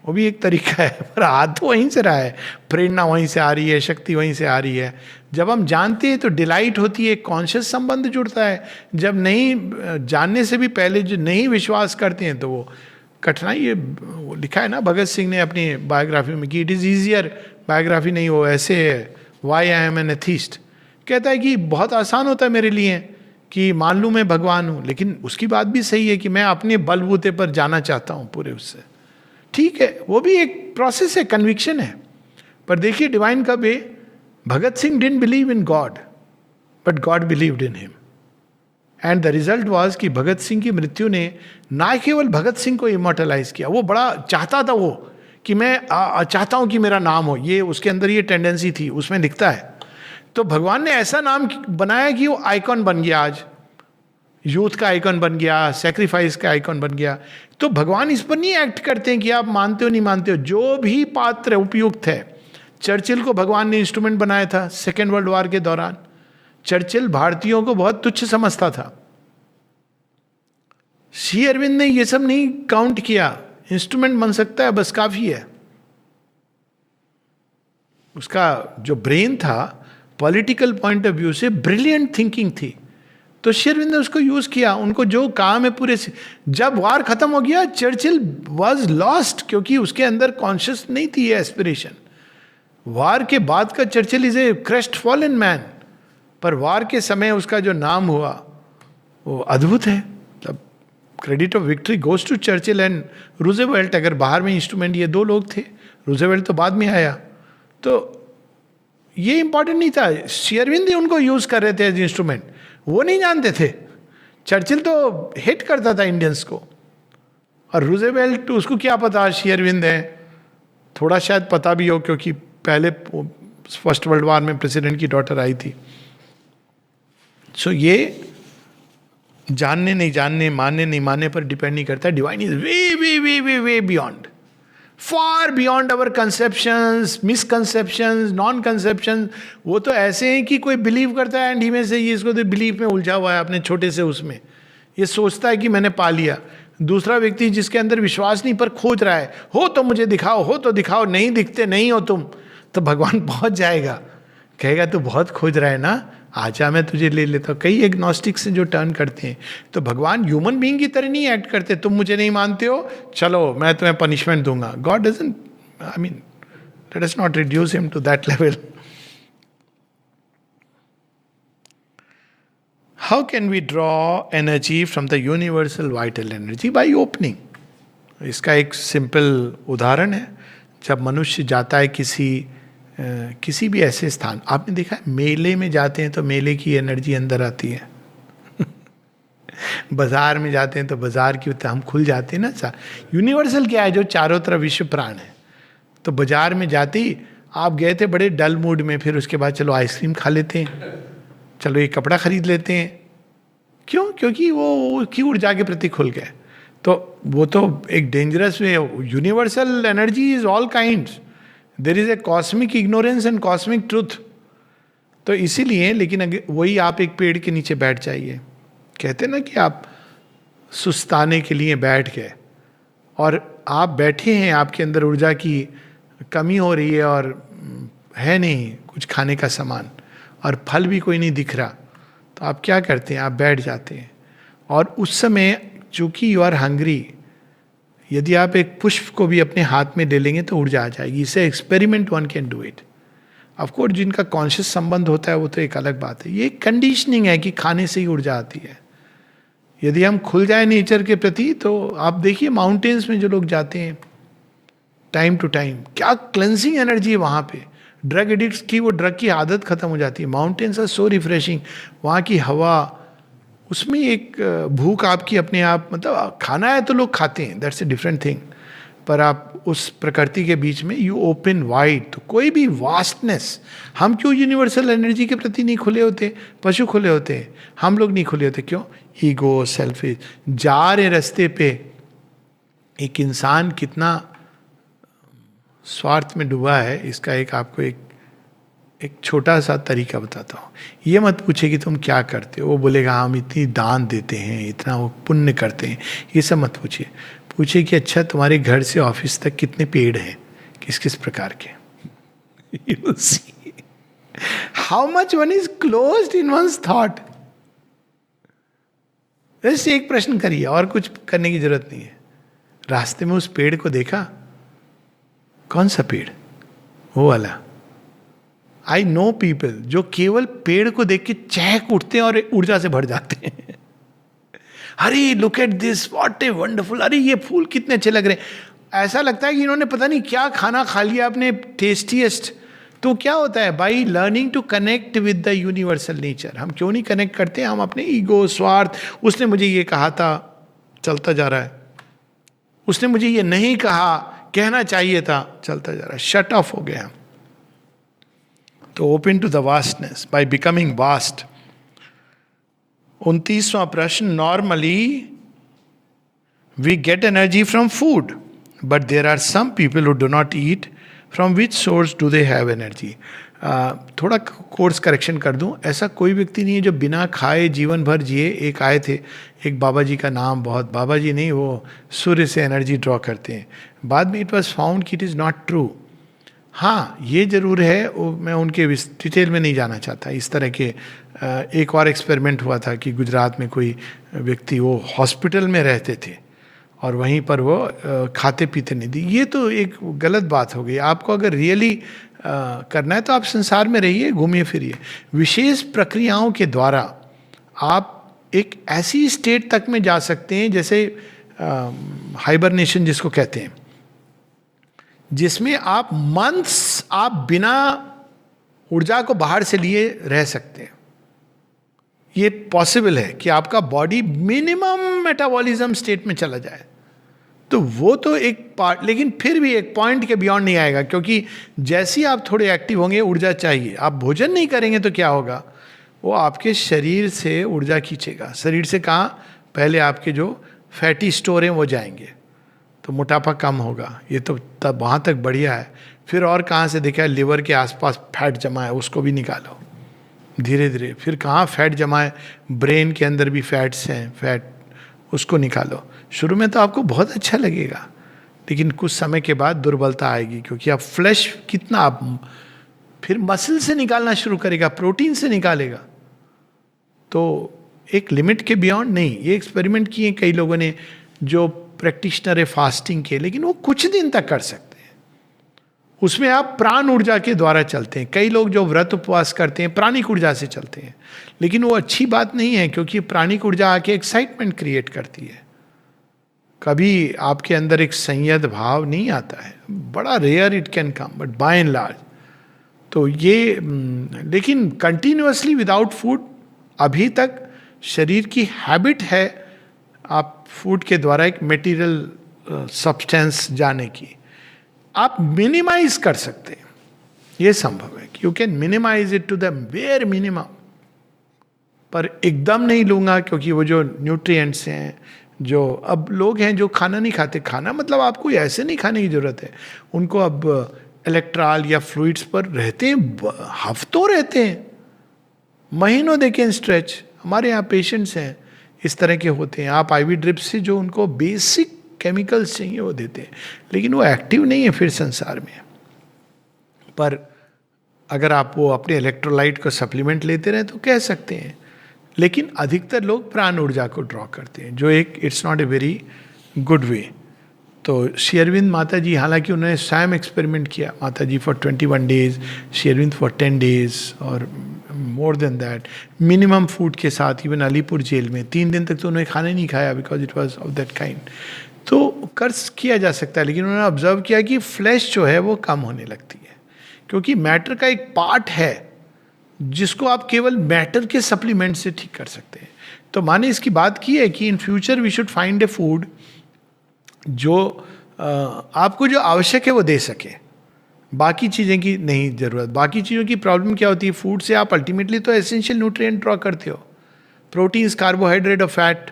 Speaker 1: वो भी एक तरीका है। पर हाथ तो वहीं से रहा है, प्रेरणा वहीं से आ रही है, शक्ति वहीं से आ रही है। जब हम जानते हैं तो डिलाइट होती है, कॉन्शियस संबंध जुड़ता है। जब नहीं जानने से भी पहले जो नहीं विश्वास करते हैं तो वो कठिनाई, ये वो लिखा है ना भगत सिंह ने अपनी बायोग्राफी में कि इट इज़ ईजियर, बायोग्राफी नहीं वो ऐसे है, why I am an atheist, कहता है कि बहुत आसान होता है मेरे लिए कि मान लूँ मैं भगवान हूँ, लेकिन उसकी बात भी सही है कि मैं अपने बलबूते पर जाना चाहता हूँ पूरे उससे। ठीक है, वो भी एक प्रोसेस है, कन्विक्शन है। पर देखिए डिवाइन कब है, Bhagat Singh didn't believe in God but God believed in him, and the result was कि भगत सिंह की मृत्यु ने ना केवल भगत सिंह को इमोर्टलाइज किया, वो बड़ा चाहता था वो कि मैं चाहता हूं कि मेरा नाम हो, ये उसके अंदर ये टेंडेंसी थी, उसमें दिखता है। तो भगवान ने ऐसा नाम बनाया कि वो आइकॉन बन गया, आज यूथ का आइकॉन बन गया, सेक्रीफाइस का आइकॉन बन गया। तो भगवान इस पर नहीं एक्ट करते हैं कि आप मानते हो नहीं मानते हो, जो भी पात्र उपयुक्त है। चर्चिल को भगवान ने इंस्ट्रूमेंट बनाया था सेकेंड वर्ल्ड वॉर के दौरान। चर्चिल भारतीयों को बहुत तुच्छ समझता था। श्री अरविंद ने ये सब नहीं काउंट किया, इंस्ट्रूमेंट बन सकता है बस काफी है। उसका जो ब्रेन था पॉलिटिकल पॉइंट ऑफ व्यू से ब्रिलियंट थिंकिंग थी, तो श्री अरविंद ने उसको यूज किया। उनको जो काम है पूरे से, जब वार खत्म हो गया चर्चिल वॉज लॉस्ट, क्योंकि उसके अंदर कॉन्शियस नहीं थी ये एस्पिरेशन। वार के बाद का Churchill is a crest fallen man, पर वार के समय उसका जो नाम हुआ वो अद्भुत है। तब credit of victory goes to Churchill and Roosevelt. अगर बाहर में इंस्ट्रूमेंट ये दो लोग थे, रूजेवेल्ट तो बाद में आया, तो ये इंपॉर्टेंट नहीं था। श्री अरविंद ही उनको यूज कर रहे थे एज इंस्ट्रूमेंट, वो नहीं जानते थे। चर्चिल तो हिट करता था इंडियंस को, और रूजेवेल्ट उसको क्या पता श्री अरविंद है, थोड़ा शायद पता भी हो क्योंकि पहले फर्स्ट वर्ल्ड वॉर में प्रेसिडेंट की डॉटर आई थी। सो ये जानने नहीं जानने, मानने नहीं मानने पर डिपेंड नहीं करता। Divine is way way way way way beyond, far beyond our conceptions, misconceptions, non conceptions. वो तो ऐसे हैं कि कोई बिलीव करता है एंड ही में से ये इसको तो बिलीव में उलझा हुआ है अपने छोटे से उसमें, ये सोचता है कि मैंने पा लिया। दूसरा व्यक्ति जिसके अंदर विश्वास नहीं पर खोज रहा है, हो तो मुझे दिखाओ, हो तो दिखाओ, नहीं दिखते नहीं हो तुम, तो भगवान पहुंच जाएगा, कहेगा तू बहुत खोज रहा है ना, आजा मैं तुझे ले लेता हूँ। कई एग्नोस्टिक से जो टर्न करते हैं, तो भगवान ह्यूमन बीइंग की तरह नहीं एक्ट करते। तुम मुझे नहीं मानते हो, चलो मैं तुम्हें पनिशमेंट दूंगा। God doesn't, I mean let us not reduce him to that level. How can we draw energy from the universal vital energy? By opening. इसका एक सिंपल उदाहरण है, जब मनुष्य जाता है किसी भी ऐसे स्थान, आपने देखा है मेले में जाते हैं तो मेले की एनर्जी अंदर आती है बाजार में जाते हैं तो बाजार की हम खुल जाते हैं ना। यूनिवर्सल क्या है, जो चारों तरफ विश्व प्राण है। तो बाजार में जाते ही आप गए थे बड़े डल मूड में, फिर उसके बाद चलो आइसक्रीम खा लेते हैं, चलो ये कपड़ा खरीद लेते हैं। क्यों? क्योंकि वो की ऊर्जा के प्रति खुल गए। तो वो तो एक dangerous way. Universal energy is all kinds, there is a cosmic ignorance and cosmic truth. तो इसीलिए, लेकिन वही आप एक पेड़ के नीचे बैठ जाइए, कहते ना कि आप सुस्ताने के लिए बैठ गए और आप बैठे हैं, आपके अंदर ऊर्जा की कमी हो रही है और है नहीं कुछ खाने का सामान और फल भी कोई नहीं दिख रहा, तो आप क्या करते हैं? आप बैठ जाते हैं। और उस समय चूंकि यू आर हंग्री, यदि आप एक पुष्प को भी अपने हाथ में ले लेंगे तो ऊर्जा आ जाएगी। इसे experiment one can do it. Of course जिनका कॉन्शियस संबंध होता है वो तो एक अलग बात है। ये कंडीशनिंग है कि खाने से ही ऊर्जा आती है। यदि हम खुल जाए नेचर के प्रति, तो आप देखिए माउंटेन्स में जो लोग जाते हैं टाइम टू टाइम, क्या क्लेंजिंग एनर्जी है वहाँ पे। ड्रग एडिक्ट्स की वो ड्रग की आदत खत्म हो जाती है। माउंटेन्स आर सो रिफ्रेशिंग, वहाँ की हवा, उसमें एक भूख आपकी अपने आप, मतलब खाना है तो लोग खाते हैं, दैट्स ए डिफरेंट थिंग, पर आप उस प्रकृति के बीच में यू ओपन वाइड, तो कोई भी वास्टनेस। हम क्यों यूनिवर्सल एनर्जी के प्रति नहीं खुले होते? पशु खुले होते हैं, हम लोग नहीं खुले होते। क्यों? Ego, selfish. जा रहे रास्ते पे एक इंसान कितना स्वार्थ में डूबा है, इसका एक आपको एक छोटा सा तरीका बताता हूँ। ये मत पूछे कि तुम क्या करते हो, वो बोलेगा हम इतनी दान देते हैं, इतना वो पुण्य करते हैं, ये सब मत पूछिए। पूछे कि अच्छा तुम्हारे घर से ऑफिस तक कितने पेड़ हैं, किस किस प्रकार के। You see how much one is closed in one's thought. बस एक प्रश्न करिए, और कुछ करने की जरूरत नहीं है। रास्ते में उस पेड़ को देखा? कौन सा पेड़? वो वाला। आई नो पीपल जो केवल पेड़ को देख के चहक उठते हैं और ऊर्जा से भर जाते हैं। अरे look at this, what a wonderful, अरे ये फूल कितने अच्छे लग रहे हैं। ऐसा लगता है कि इन्होंने पता नहीं क्या खाना खा लिया अपने टेस्टीएस्ट। तो क्या होता है, by learning to connect with the universal nature, हम क्यों नहीं कनेक्ट करते? हम अपने ईगो, स्वार्थ, उसने मुझे ये कहा था, चलता जा रहा है, उसने मुझे ये नहीं कहा, कहना चाहिए था, चलता जा रहा है, शट ऑफ हो गया। तो open to the vastness by becoming vast. 29वां प्रश्न, normally we get energy from food but there are some people who do not eat, from which source do they have energy? थोड़ा course correction कर दूं, ऐसा कोई व्यक्ति नहीं है जो बिना खाए जीवन भर जिए। एक आए थे, एक बाबा जी का नाम, बहुत बाबा जी नहीं, वो सूर्य से एनर्जी ड्रॉ करते हैं। बाद में इट वॉज फाउंड कि इट इज़ नॉट ट्रू। हाँ ये जरूर है, वो मैं उनके डिटेल में नहीं जाना चाहता। इस तरह के एक और एक्सपेरिमेंट हुआ था कि गुजरात में कोई व्यक्ति, वो हॉस्पिटल में रहते थे और वहीं पर वो खाते पीते नहीं दी। ये तो एक गलत बात हो गई। आपको अगर रियली करना है तो आप संसार में रहिए, घूमिए फिरिए। विशेष प्रक्रियाओं के द्वारा आप एक ऐसी स्टेट तक में जा सकते हैं, जैसे हाइबरनेशन जिसको कहते हैं, जिसमें आप मंथ्स आप बिना ऊर्जा को बाहर से लिए रह सकते हैं। ये पॉसिबल है कि आपका बॉडी मिनिमम मेटाबॉलिज्म स्टेट में चला जाए। तो वो तो एक पार्ट, लेकिन फिर भी एक पॉइंट के बियॉन्ड नहीं आएगा, क्योंकि जैसे ही आप थोड़े एक्टिव होंगे ऊर्जा चाहिए। आप भोजन नहीं करेंगे तो क्या होगा, वो आपके शरीर से ऊर्जा खींचेगा। शरीर से कहाँ? पहले आपके जो फैटी स्टोर हैं वो जाएंगे, तो मोटापा कम होगा। ये तो तब वहाँ तक बढ़िया है। फिर और कहाँ से देखा है, लिवर के आसपास फैट जमा है, उसको भी निकालो धीरे धीरे। फिर कहाँ फैट जमा है, ब्रेन के अंदर भी फैट्स हैं, फैट, उसको निकालो। शुरू में तो आपको बहुत अच्छा लगेगा, लेकिन कुछ समय के बाद दुर्बलता आएगी, क्योंकि आप फ्लैश कितना, आप फिर मसल से निकालना शुरू करेगा, प्रोटीन से निकालेगा। तो एक लिमिट के बियॉन्ड नहीं। ये एक्सपेरिमेंट किए कई लोगों ने जो प्रैक्टिशनर है फास्टिंग के, लेकिन वो कुछ दिन तक कर सकते हैं। उसमें आप प्राण ऊर्जा के द्वारा चलते हैं। कई लोग जो व्रत उपवास करते हैं प्राणिक ऊर्जा से चलते हैं, लेकिन वो अच्छी बात नहीं है, क्योंकि प्राणिक ऊर्जा आके एक्साइटमेंट क्रिएट करती है। कभी आपके अंदर एक संयत भाव नहीं आता है, बड़ा rare it can come, but by and large तो ये, लेकिन कंटिन्यूअसली विदाउट फूड अभी तक शरीर की हैबिट है आप फूड के द्वारा एक मटेरियल सब्सटेंस जाने की। आप मिनिमाइज कर सकते हैं, ये संभव है कि you can minimize it to the where minimum. पर एकदम नहीं लूँगा, क्योंकि वो जो न्यूट्रिएंट्स हैं, जो अब लोग हैं जो खाना नहीं खाते, खाना मतलब आपको ऐसे नहीं खाने की ज़रूरत है, उनको अब इलेक्ट्रॉल या फ्लूइड्स पर रहते हैं, हफ्तों रहते हैं, महीनों दे कैन स्ट्रेच। हमारे यहाँ पेशेंट्स हैं इस तरह के होते हैं, आप आईवी ड्रिप से जो उनको बेसिक केमिकल्स चाहिए वो देते हैं, लेकिन वो एक्टिव नहीं है फिर संसार में। पर अगर आप वो अपने इलेक्ट्रोलाइट को सप्लीमेंट लेते रहे तो कह सकते हैं। लेकिन अधिकतर लोग प्राण ऊर्जा को ड्रॉ करते हैं, जो एक it's not a very good way. तो श्री अरविंद माता जी, हालांकि उन्होंने स्वयं एक्सपेरिमेंट किया, Mata ji for 21 days, Shri Aurobindo for 10 days और more than that, minimum food के साथ। इवन अलीपुर जेल में 3 दिन तक तो उन्होंने खाना नहीं खाया, because it was of that kind. तो कर्ज किया जा सकता है, लेकिन उन्होंने ऑब्जर्व किया कि फ्लैश जो है वो कम होने लगती है, क्योंकि मैटर का एक पार्ट है जिसको आप केवल मैटर के सप्लीमेंट से ठीक कर सकते हैं। तो माने इसकी बात की है कि in future we should find a food जो आपको जो आवश्यक है वो दे सके, बाकी चीज़ें की नहीं ज़रूरत। बाकी चीज़ों की प्रॉब्लम क्या होती है, फूड से आप अल्टीमेटली तो एसेंशियल न्यूट्रिएंट ड्रॉ करते हो, प्रोटीन्स, कार्बोहाइड्रेट और फैट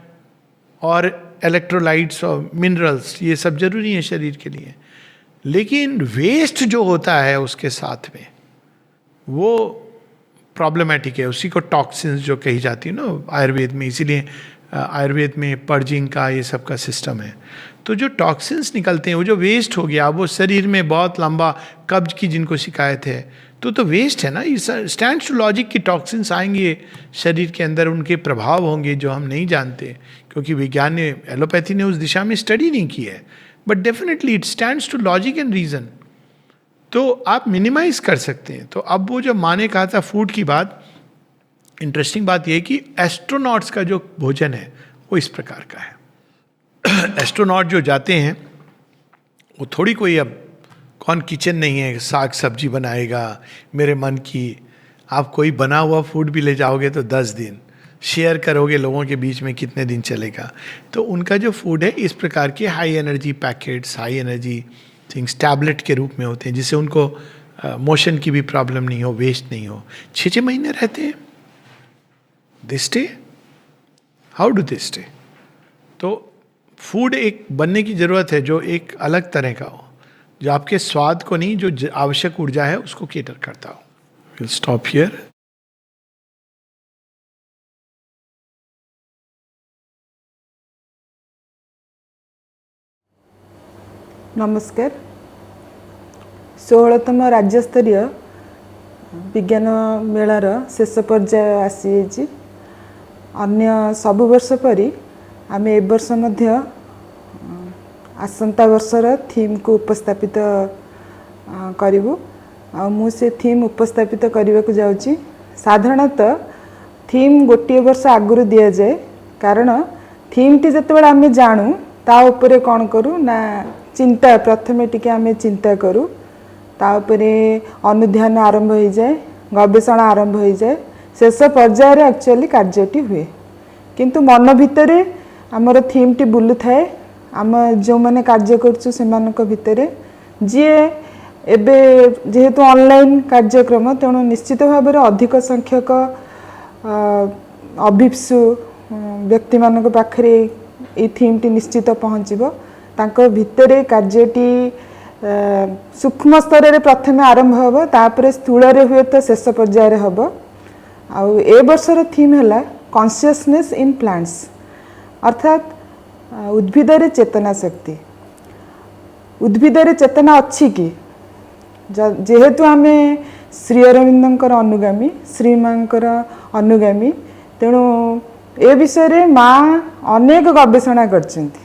Speaker 1: और इलेक्ट्रोलाइट्स और मिनरल्स, ये सब जरूरी है शरीर के लिए। लेकिन वेस्ट जो होता है उसके साथ में वो प्रॉब्लमेटिक है, उसी को टॉक्सिन्स जो कही जाती है ना आयुर्वेद में। इसीलिए आयुर्वेद में पर्जिंग का ये सब का सिस्टम है। तो जो टॉक्सिन्स निकलते हैं, वो जो वेस्ट हो गया, वो शरीर में बहुत लंबा, कब्ज की जिनको शिकायत है तो वेस्ट है ना. स्टैंड्स टू लॉजिक की टॉक्सिन्स आएंगे शरीर के अंदर, उनके प्रभाव होंगे जो हम नहीं जानते, क्योंकि विज्ञान ने, एलोपैथी ने उस दिशा में स्टडी नहीं की है. But definitely it stands to logic and reason. तो आप मिनिमाइज कर सकते हैं. तो अब वो जब माँ ने कहा था फूड की बात, इंटरेस्टिंग बात यह कि एस्ट्रोनॉट्स का जो भोजन है वो इस प्रकार का है. एस्ट्रोनॉट जो जाते हैं वो थोड़ी कोई, अब कौन किचन नहीं है, साग सब्जी बनाएगा मेरे मन की. आप कोई बना हुआ फूड भी ले जाओगे तो 10 दिन शेयर करोगे लोगों के बीच में, कितने दिन चलेगा. तो उनका जो फूड है इस प्रकार के high energy packets, high energy things tablet के रूप में होते हैं, जिससे उनको मोशन की भी प्रॉब्लम नहीं हो, वेस्ट नहीं हो. 6 महीने रहते हैं. They stay. How do they stay? तो फूड एक बनने की जरूरत है जो एक अलग तरह का हो, जो आपके स्वाद को नहीं, जो आवश्यक ऊर्जा है उसको केटर करता हो. Will stop here.
Speaker 2: नमस्कार. 16तम राज्यस्तरीय विज्ञान मेलार शेष पर्याय आसी. अन्य सबु वर्ष परी आम ए वर्ष मध्य आसंता वर्षर थीम को उपस्थापित करूँ. मु से थीम उपस्थापित करने को जाऊँगी. साधारणतः थीम गोटे वर्ष आगुरी दि जाए, कारण थीम टी जिते आम जानू ता उपरे कौन करूँ ना चिंता, प्रथमे टिके आम चिंता करूँ, तापरे अनुध्यान आरंभ हो जाए, गवेषणा आरंभ हो जाए, शेष पर्यायर एक्चुअली कार्यटी हुए. किंतु मन भितर आमर थीम टी बुलू थाए. आम जो मैंने कार्य करछु सेमानक भितरे जी एबे जेहेतु ऑनलाइन कार्यक्रम, तेणु निश्चित भाव में अधिक संख्यक अभिप्सु व्यक्ति मानक पाखरे ये थीम टी निश्चित पहुँचब. तांको भितरे कार्यटी सूक्ष्म स्तर में प्रथम आरंभ हम, तापर स्थूल हुए तो शेष पर्यायर हम. आउ ए वर्षर थीम है कॉन्शियसनेस इन प्लांट्स, अर्थात उद्भिद चेतना शक्ति. उद्भिद चेतना अच्छी कि जेहेतु आम श्री अरविंदर अनुगामी, श्री मांकर अनुगामी, तेणु ए विषय माँ अनेक गवेषणा करछंती.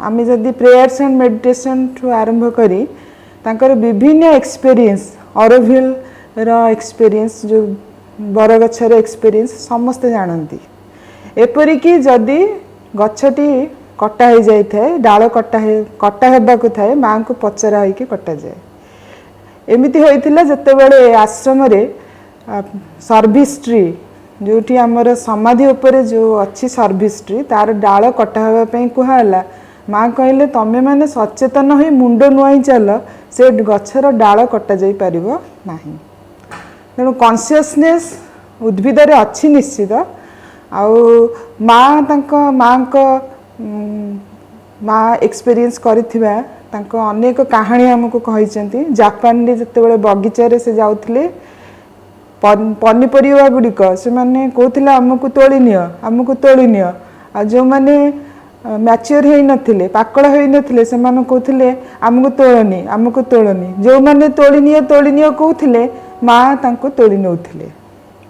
Speaker 2: आम जदि प्रेयर्स एंड मेडिटेशन ठू आरंभ करी तांकर विभिन्न एक्सपीरियंस, ऑरोविल रो एक्सपीरियंस, जो बरगछर एक्सपीरियंस समस्ते जानती. एपरिकी जदि गछटी कटा हो जाए, डाल कटा हेबाकु थाए, माँ को पचरा होइके कटा जाए. एमिति होइतिला जतेबेले आश्रम रे सर्विस ट्री, जोठी आमर समाधि उपरे जो अच्छी सर्विस ट्री, तार डाल कटा हेबा पई कुहाला. माँ कहले तमे माने सचेतन हो मुंड नुआई चल, से गछर डाल कटा जाई पारिबो नाही. तेणु कॉन्शियसनेस उद्भिद रे अच्छी निश्चित. आउ माँ माँ एक्सपीरियंस करथिबा तांको अनेक कहानी हमको कहिसेंती. जापान रे जतेबेले बगीचा से जाउथिले पनीपरिया गुड़िक से मैंने कहते आमको तोली नियो, आमको तोली नियो. आ जो मैंने मैच्योर हो नथिले, पाकड़ हो नथिले, से माने कहते आमको तोलनी, आमको तोलनी. जो मैंने तोली नियो कहते माँ तांको तोली नौथिले.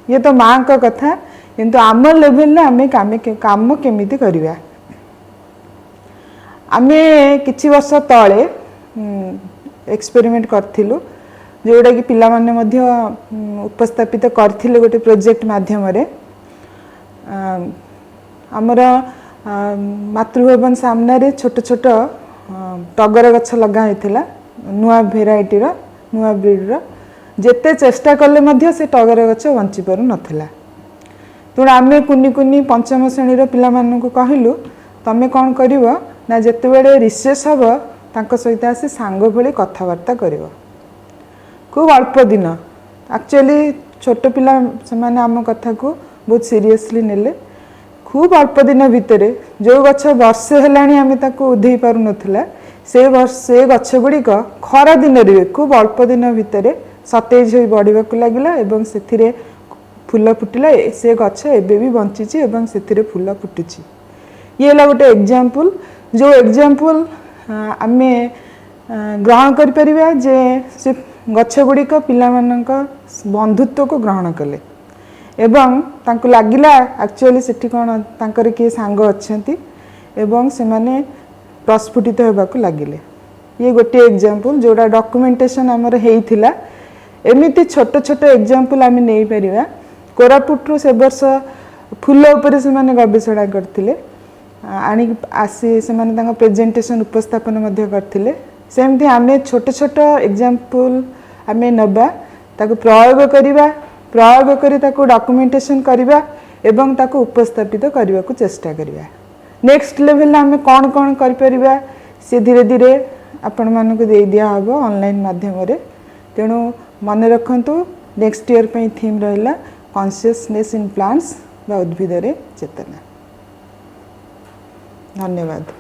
Speaker 2: ये तो माँ का कथा. किंतु आम लेवल आम काम केमिति करिवा. आमे किछि वर्ष तले एक्सपेरिमेंट करथिलु, जोड़ा कि पिला माने मध्य उपस्थापित करथिले गोटे प्रोजेक्ट माध्यम रे. आमर मातृभवन सामने छोट छोट टगर गछ लगा होता, नुआ भेराइटी नुआ ब्रीड. जेते चेष्टा कले मध्य से टगर गछ बंची पारु नथिला. तेणु आम कुनी कुनी पंचम श्रेणी पिला मानकु कहलु तमे कौन करिवो ना जेतेबेले रिसेस हम तांको सहित आसी सांग भली कथबार्ता करिवो. खूब अल्प दिन एक्चुअली छोट पिला से माने आम कथा को बहुत सीरियसली नेले. खूब अल्प दिन भितर जो गछ वर्षे हेलाणी आम ताको उधेई पारु नथिला, से गछ गुड़िक खरा दिन रे खूब अल्प दिन भितर सतेज हो बढ़िबा लगिला एवं सेथिरे फूल फुटिला. से गछ एबे भी बंची एवं सेथिरे फूल फुटुची. ये है गोटे एग्जाम्पल, जो एग्जाम्पल आम ग्रहण कर परिबा जे से गछ गुड़िक पिलामानंक बंधुत्व को ग्रहण कले एवं तांको लागिला एक्चुअली सेठी कोन तांकर किए सांग अछंती एवं से माने प्रस्फुटित होबाको लागिले। ये गोटे एग्जांपल जोड़ा डॉक्यूमेंटेशन हमर हेइथिला। एमिति छोट छोट एग्जांपल आमे नै परिबा। कोरापुट से वर्ष फूल उपर से माने गवेषणा करथिले आनी आसी से माने तांको प्रेजेंटेशन उपस्थापन मध्ये करथिले। सेमथि आमे छोट छोट एग्जांपल आमे नबा ताको प्रयोग करिबा, प्रयोग करी ताको डॉक्यूमेंटेशन करिबा एवं ताको उपस्थापित करबा को चेष्टा करिबा। नेक्स्ट लेवल आमे कोन कोन करि परिबा से धीरे धीरे आपण मानको दे दिया हबो ऑनलाइन माध्यम रे। तेणु मन रखंतु नेक्स्ट ईयर पे थीम रहिला कॉन्शियसनेस इन प्लांट्स बा उद्भिद रे चेतना। धन्यवाद।